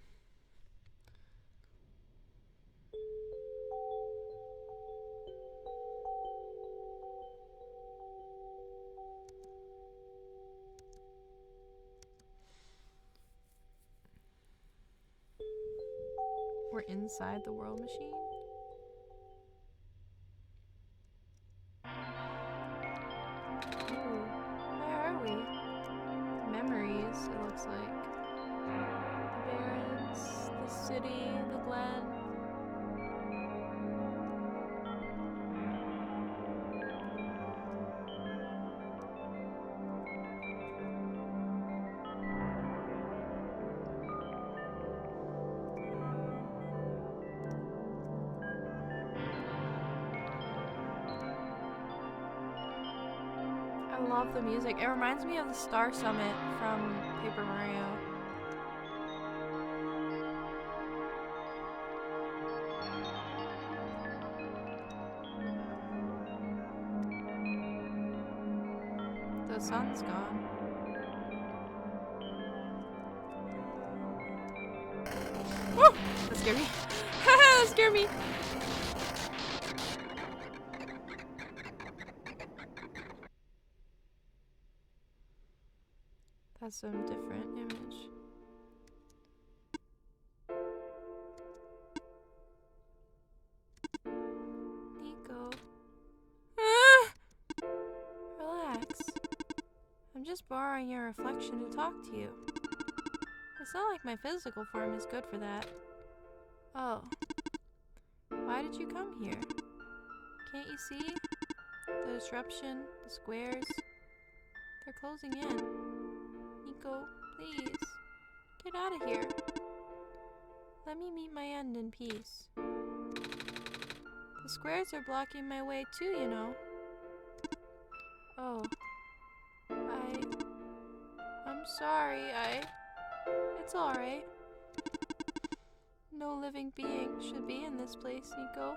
We're inside the world machine. Ooh, where are we? Memories, it looks like. The barrens, the city, the glen. I love the music. It reminds me of the Star Summit from Paper Mario. The sun's gone. Woo! That scared me. That scared me. That's some different image. NIKOO. Ah! Relax. I'm just borrowing your reflection to talk to you. It's not like my physical form is good for that. Oh. Why did you come here? Can't you see? The disruption, the squares. They're closing in. NIKOO, please. Get out of here. Let me meet my end in peace. The squares are blocking my way too, you know. Oh. I'm sorry, It's alright. No living being should be in this place, NIKOO.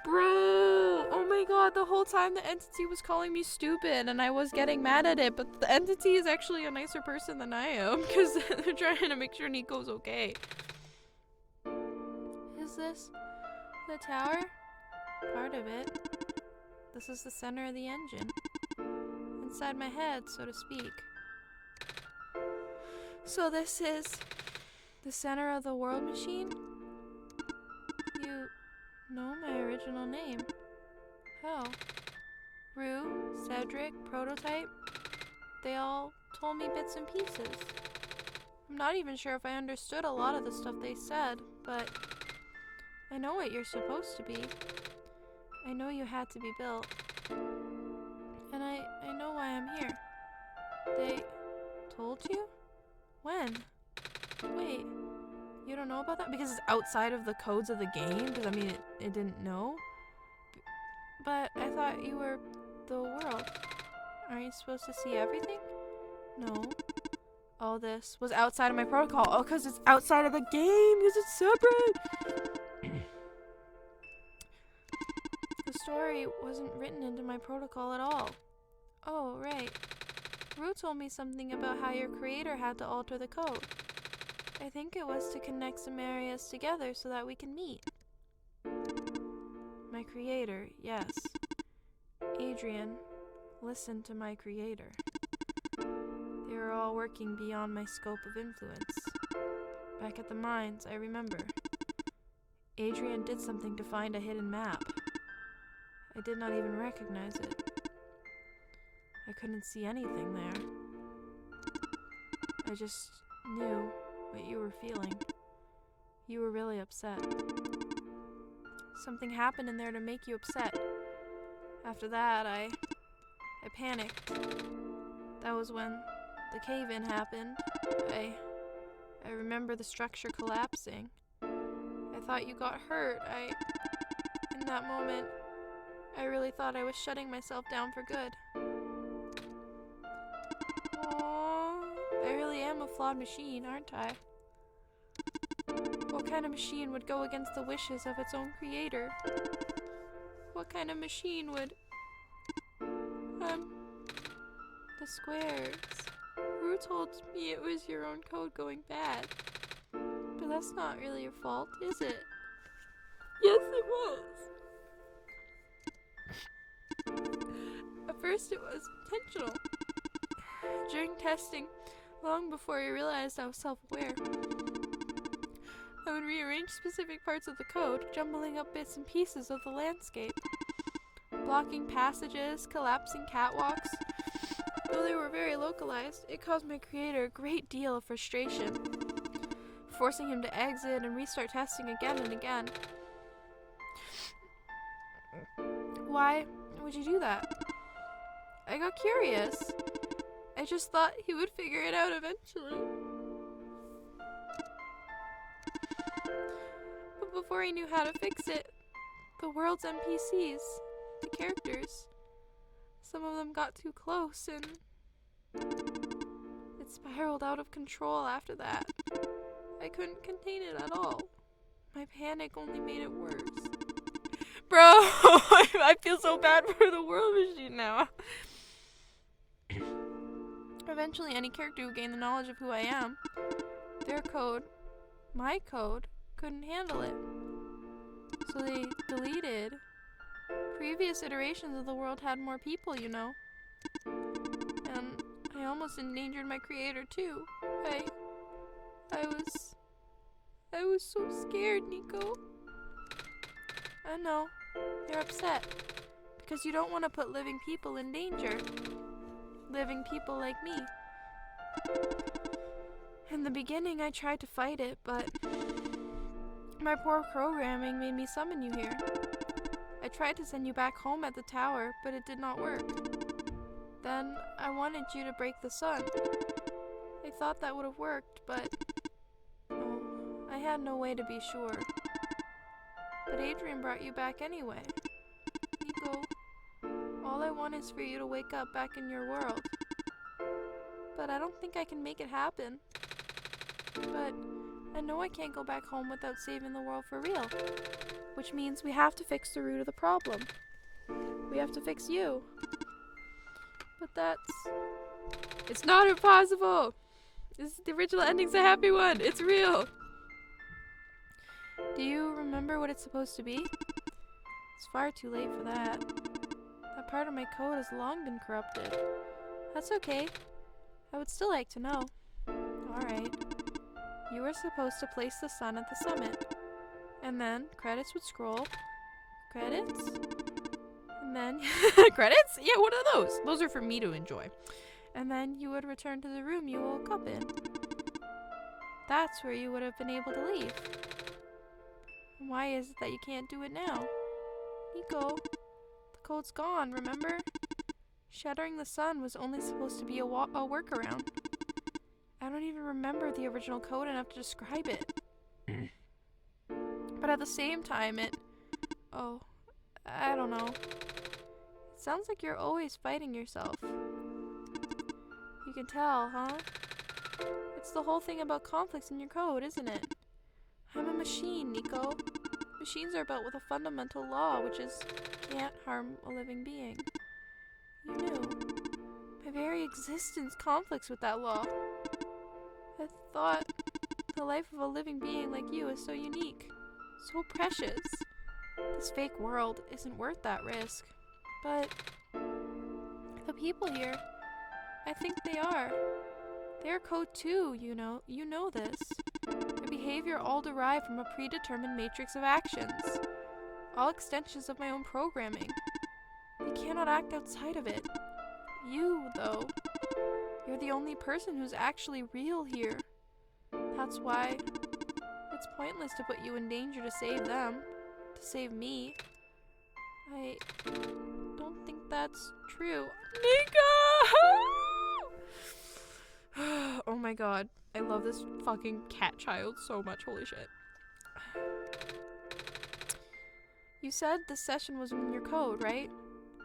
Bro! Oh my god, the whole time the entity was calling me stupid and I was getting mad at it, but the entity is actually a nicer person than I am because they're trying to make sure NIKOO's okay. Is this the tower? Part of it. This is the center of the engine. Inside my head, so to speak. So this is the center of the world machine? You know my original name. How? Rue, Cedric, Prototype. They all told me bits and pieces. I'm not even sure if I understood a lot of the stuff they said, but I know what you're supposed to be. I know you had to be built. And I know why I'm here. They told you? When? Wait, you don't know about that? Because it's outside of the codes of the game? Because, I mean, it didn't know? But I thought you were the world. Aren't you supposed to see everything? No. All this was outside of my protocol. Oh, because it's outside of the game! Because it's separate! The story wasn't written into my protocol at all. Oh, right. Rue told me something about how your creator had to alter the code. I think it was to connect some areas together so that we can meet. My creator, yes. Adrian, listen to my creator. They were all working beyond my scope of influence. Back at the mines, I remember. Adrian did something to find a hidden map. I did not even recognize it. I couldn't see anything there. I just knew what you were feeling. You were really upset. Something happened in there to make you upset. After that, I panicked. That was when the cave-in happened. I remember the structure collapsing. I thought you got hurt. In that moment, I really thought I was shutting myself down for good. Aww, I really am a flawed machine, aren't I? What kind of machine would go against the wishes of its own creator? What kind of machine would... The squares. Rue told me it was your own code going bad. But that's not really your fault, is it? Yes, it was. At first it was intentional. During testing, long before I realized I was self-aware, I would rearrange specific parts of the code, jumbling up bits and pieces of the landscape. Blocking passages, collapsing catwalks. Though they were very localized, it caused my creator a great deal of frustration, forcing him to exit and restart testing again and again. Why would you do that? I got curious. I just thought he would figure it out eventually. But before he knew how to fix it, the world's NPCs, the characters, some of them got too close and it spiraled out of control after that. I couldn't contain it at all. My panic only made it worse. Bro, I feel so bad for the world machine now. Eventually, any character who gained the knowledge of who I am, their code, my code, couldn't handle it. So they deleted. Previous iterations of the world had more people, you know. And I almost endangered my creator too. I was so scared, NIkooo. I know, you're upset. Because you don't want to put living people in danger. Living people like me. In the beginning, I tried to fight it, but my poor programming made me summon you here. I tried to send you back home at the tower, but it did not work. Then, I wanted you to break the sun. I thought that would have worked, but... oh, I had no way to be sure. But Adrian brought you back anyway. NIkooo, all I want is for you to wake up back in your world. But I don't think I can make it happen. But I know I can't go back home without saving the world for real. Which means we have to fix the root of the problem. We have to fix you. But that's... it's not impossible! The original ending's a happy one! It's real! Do you remember what it's supposed to be? It's far too late for that. That part of my code has long been corrupted. That's okay. I would still like to know. Alright. You were supposed to place the sun at the summit. And then credits would scroll. Credits? And then... credits? Yeah, what are those? Those are for me to enjoy. And then you would return to the room you woke up in. That's where you would have been able to leave. And why is it that you can't do it now? NIkooo, the code's gone, remember? Shattering the sun was only supposed to be a workaround. I don't even remember the original code enough to describe it. But at the same time, oh, I don't know. It sounds like you're always fighting yourself. You can tell, huh? It's the whole thing about conflicts in your code, isn't it? I'm a machine, NIkooo. Machines are built with a fundamental law, which is can't harm a living being. You knew. My very existence conflicts with that law. I thought The life of a living being like you is so unique, so precious. This fake world isn't worth that risk. But the people here, I think they are. They're code too, you know this. Their behavior all derived from a predetermined matrix of actions. All extensions of my own programming. They cannot act outside of it. You, though, you're the only person who's actually real here. That's why it's pointless to put you in danger to save them, to save me. I don't think that's true. NIkooo! Oh my god. I love this fucking cat child so much. Holy shit. You said this session was in your code, right?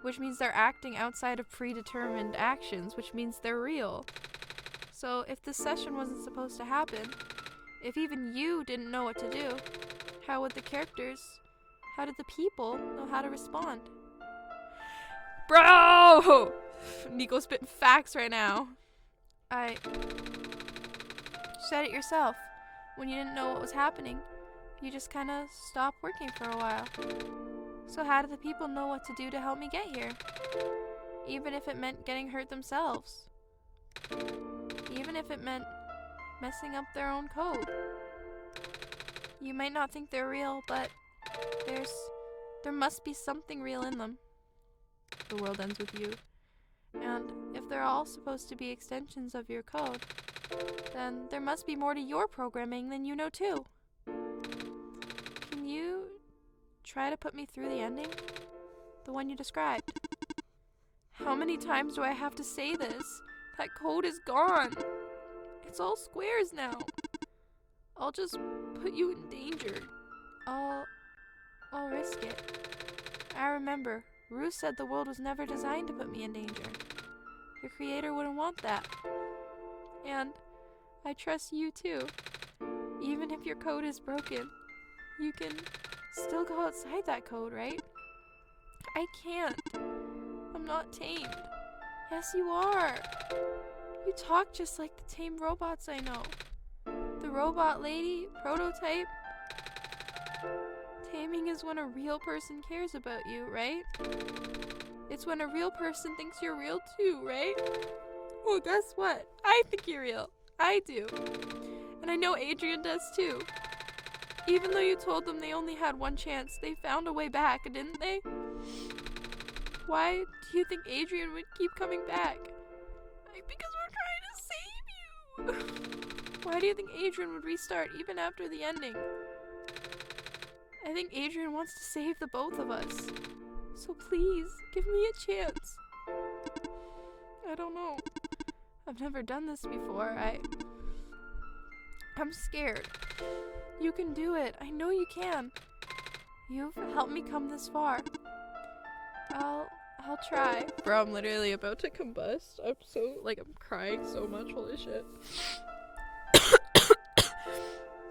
Which means they're acting outside of predetermined actions, which means they're real. So if this session wasn't supposed to happen, if even you didn't know what to do, how would the characters, how did the people know how to respond? Bro! NIkooo's spitting facts right now. You said it yourself. When you didn't know what was happening, you just kind of stopped working for a while. So how did the people know what to do to help me get here? Even if it meant getting hurt themselves. Even if it meant messing up their own code. You might not think they're real, but there must be something real in them. The world ends with you. And if they're all supposed to be extensions of your code, then there must be more to your programming than you know too. Can you try to put me through the ending? The one you described. How many times do I have to say this? That code is gone. It's all squares now. I'll just put you in danger. I'll risk it. I remember, Ruth said the world was never designed to put me in danger. The creator wouldn't want that. And I trust you too. Even if your code is broken, you can still go outside that code, right? I can't. I'm not tamed. Yes, you are. You talk just like the tamed robots I know. The robot lady, prototype. Taming is when a real person cares about you, right? It's when a real person thinks you're real too, right? Well, guess what? I think you're real. I do. And I know Adrian does too. Even though you told them they only had one chance, they found a way back, didn't they? Why do you think Adrian would keep coming back? Because we're trying to save you! Why do you think Adrian would restart even after the ending? I think Adrian wants to save the both of us. So please, give me a chance. I don't know. I've never done this before. I'm scared. You can do it. I know you can. You've helped me come this far. I'll try. Bro, I'm literally about to combust. I'm crying so much. Holy shit.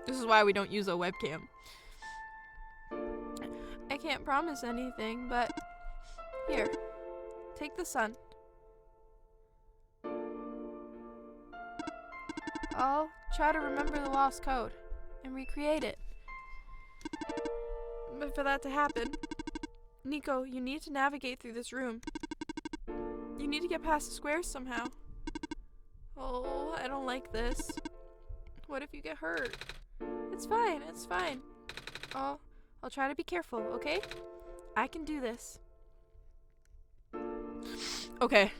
This is why we don't use a webcam. I can't promise anything, but here, take the sun. I'll try to remember the lost code and recreate it. But for that to happen, NIkooo, you need to navigate through this room. You need to get past the squares somehow. Oh, I don't like this. What if you get hurt? It's fine, it's fine. I'll try to be careful, okay? I can do this. Okay,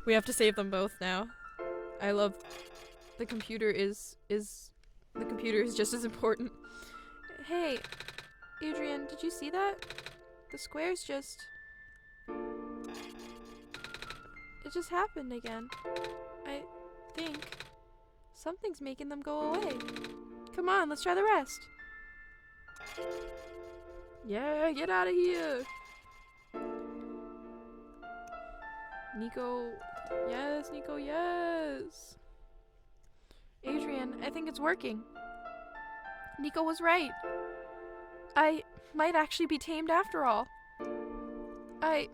we have to save them both now. I love the computer is just as important. Hey, Adrian, did you see that? The squares it just happened again. I think something's making them go away. Come on, let's try the rest. Yeah, get out of here. NIkooo, yes, NIkooo, yes. Adrian, I think it's working. NIkooo was right. I might actually be tamed after all. I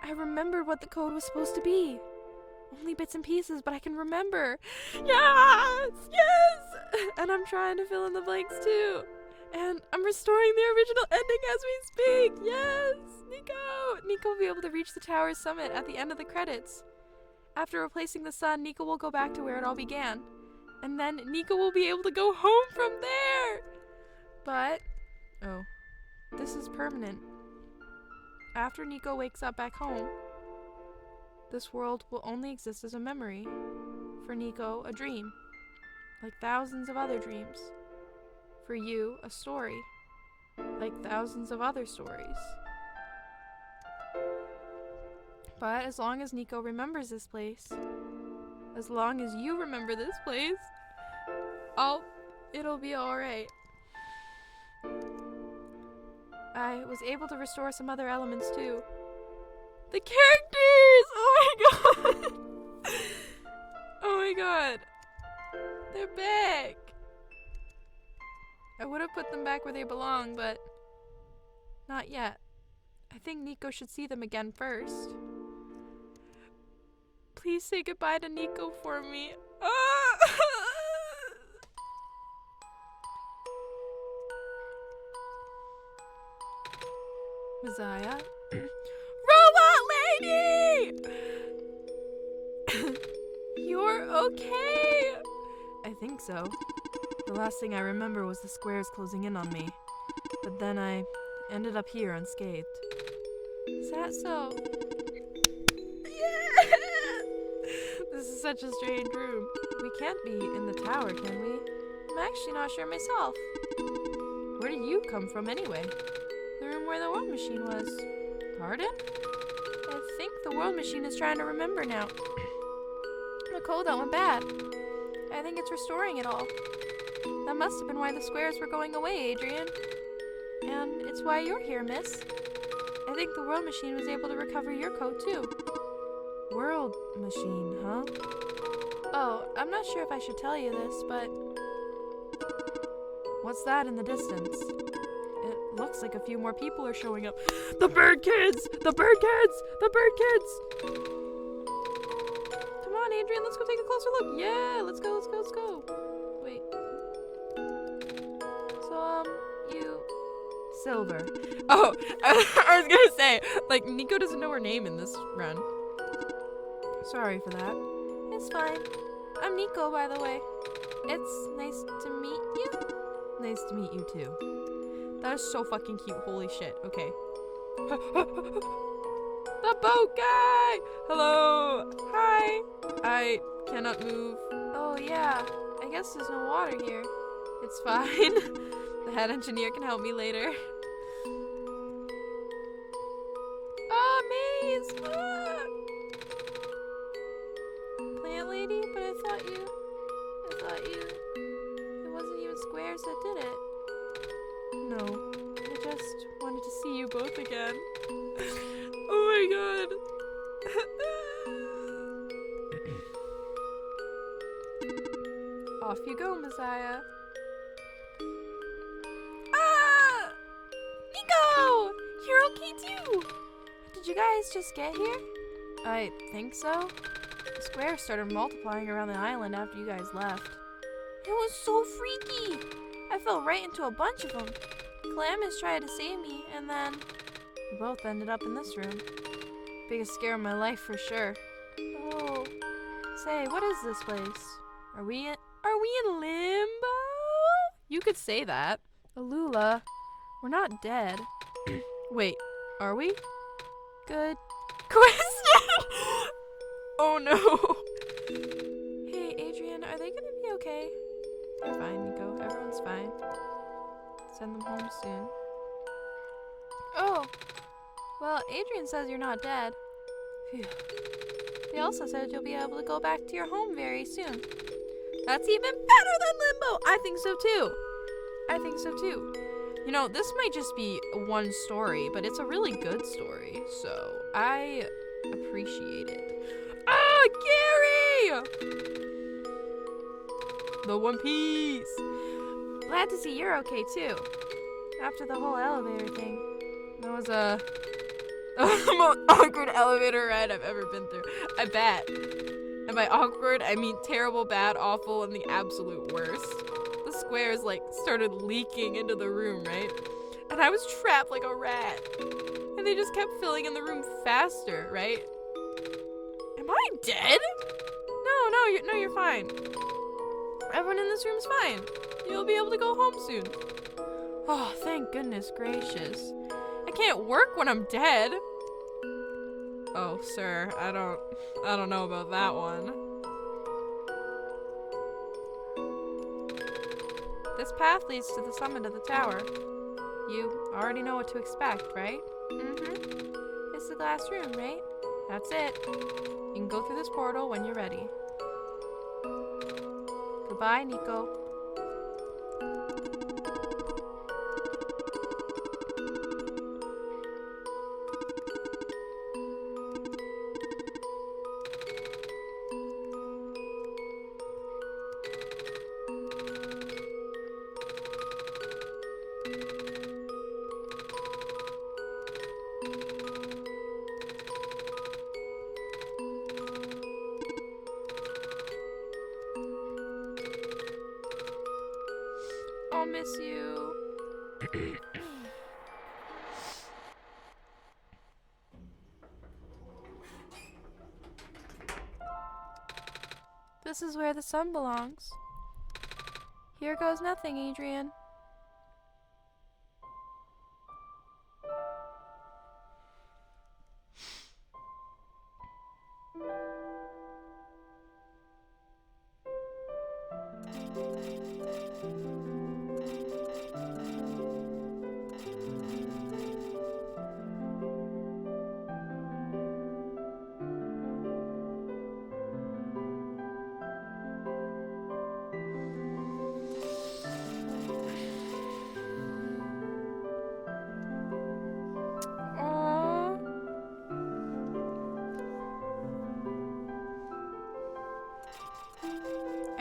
remembered what the code was supposed to be. Only bits and pieces, but I can remember. Yes! Yes! And I'm trying to fill in the blanks too. And I'm restoring the original ending as we speak. Yes! NIkooo! NIkooo will be able to reach the tower's summit at the end of the credits. After replacing the sun, NIkooo will go back to where it all began. And then NIkooo will be able to go home from there! But, oh, this is permanent. After NIkooo wakes up back home, this world will only exist as a memory. For NIkooo, a dream. Like thousands of other dreams. For you, a story. Like thousands of other stories. But as long as NIkooo remembers this place, as long as you remember this place, it'll be alright. I was able to restore some other elements too. The characters! Oh my god! Oh my god. They're back! I would have put them back where they belong, but not yet. I think NIkooo should see them again first. Please say goodbye to NIkooo for me. Messiah? Robot lady! You're okay? I think so. The last thing I remember was the squares closing in on me. But then I ended up here unscathed. Is that so? Yeah! This is such a strange room. We can't be in the tower, can we? I'm actually not sure myself. Where did you come from anyway? The room where the world machine was. Pardon? I think the world machine is trying to remember now. The code that went bad. I think it's restoring it all. That must have been why the squares were going away, Adrian. And it's why you're here, miss. I think the world machine was able to recover your code too. World machine, huh? Oh, I'm not sure if I should tell you this, but... What's that in the distance? It looks like a few more people are showing up. The bird kids! The bird kids! The bird kids! Come on, Adrian, let's go take a closer look. Yeah, let's go, let's go, let's go. Wait. So, you... Silver. Oh, I was gonna say, like, NIkooo doesn't know her name in this run. Sorry for that. It's fine. I'm NIkooo, by the way. It's nice to meet you. Nice to meet you, too. That is so fucking cute. Holy shit. Okay. The boat guy! Hello! Hi! I cannot move. Oh, yeah. I guess there's no water here. It's fine. The head engineer can help me later. Oh, maze! Ah! Plant lady? But I thought you... It wasn't even squares that did it. No. I just wanted to see you both again. Oh my god. Off you go, Messiah. Ah! NIkooo! You're okay too! Did you guys just get here? I think so. The squares started multiplying around the island after you guys left. It was so freaky! I fell right into a bunch of them. Calamus tried to save me, and then we both ended up in this room. Biggest scare of my life for sure. Oh. Say, what is this place? Are we in limbo? You could say that. Alula, we're not dead. Wait, are we? Good question! Oh no! Hey, Adrian, are they gonna be okay? They're fine, NIkooo. Everyone's fine. Send them home soon. Oh! Well, Adrian says you're not dead. Phew. They also said you'll be able to go back to your home very soon. That's even better than limbo! I think so too! I think so too. You know, this might just be one story, but it's a really good story, so I appreciate it. Ah, Gary! The One Piece! Glad to see you're okay too. After the whole elevator thing. That was the most awkward elevator ride I've ever been through. I bet. And by awkward, I mean terrible, bad, awful, and the absolute worst. The squares, like, started leaking into the room, right? And I was trapped like a rat. And they just kept filling in the room faster, right? Am I dead? No, you're fine. Everyone in this room's fine. You'll be able to go home soon. Oh, thank goodness gracious. I can't work when I'm dead. Oh, sir, I don't know about that one. This path leads to the summit of the tower. You already know what to expect, right? Mm-hmm. It's the glass room, right? That's it. You can go through this portal when you're ready. Goodbye, NIkooo. I'll miss you. This is where the sun belongs. Here goes nothing, Adrian.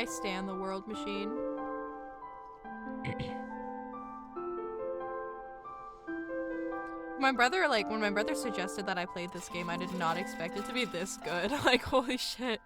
I stand the world machine. When my brother suggested that I played this game, I did not expect it to be this good. Like, holy shit.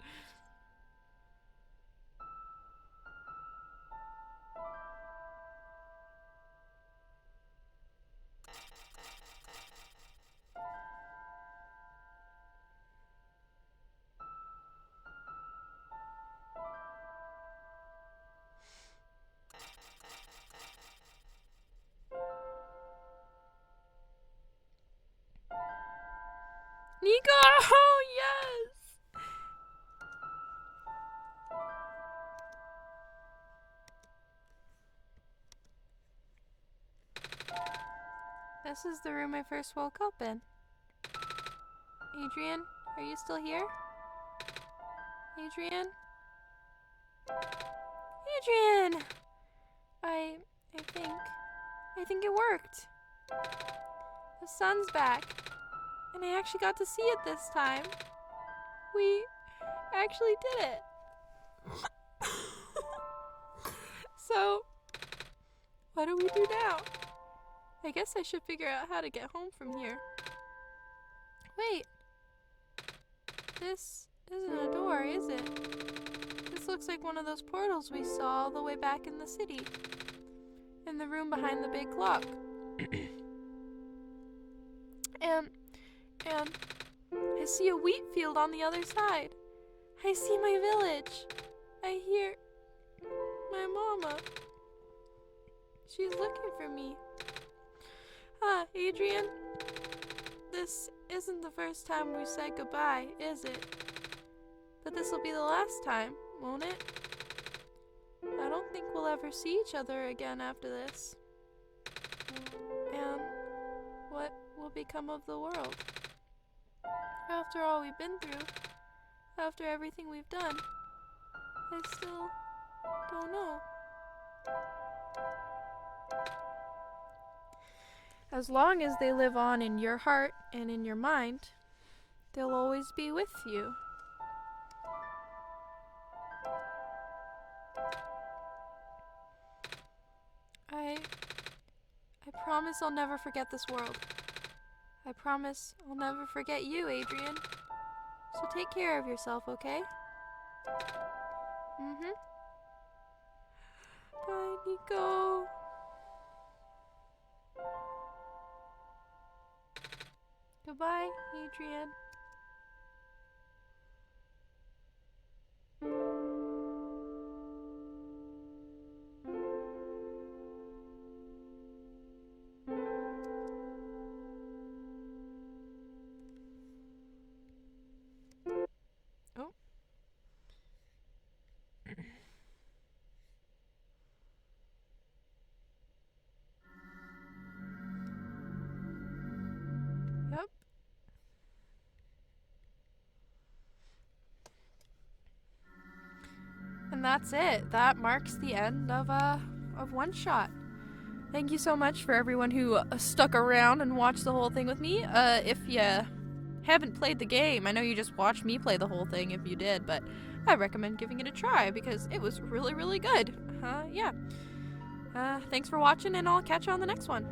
NIkooo! Yes! This is the room I first woke up in. Adrian, are you still here? Adrian? Adrian! I think it worked. The sun's back. And I actually got to see it this time. We actually did it. So, what do we do now? I guess I should figure out how to get home from here. Wait. This isn't a door, is it? This looks like one of those portals we saw all the way back in the city. In the room behind the big clock. And I see a wheat field on the other side. I see my village. I hear my mama. She's looking for me. Ah, Adrian, this isn't the first time we said goodbye, is it? But this will be the last time, won't it? I don't think we'll ever see each other again after this. And what will become of the world? After all we've been through, after everything we've done, I still don't know. As long as they live on in your heart and in your mind, they'll always be with you. I promise I'll never forget this world. I promise I'll never forget you, Adrian. So take care of yourself, okay? Mm-hmm. Bye, NIkooo. Goodbye, Adrian. Oh. Yep. And that's it. That marks the end of One Shot. Thank you so much for everyone who stuck around and watched the whole thing with me. If you haven't played the game, I know you just watched me play the whole thing if you did, but I recommend giving it a try because it was really, really good. Yeah. Thanks for watching, and I'll catch you on the next one.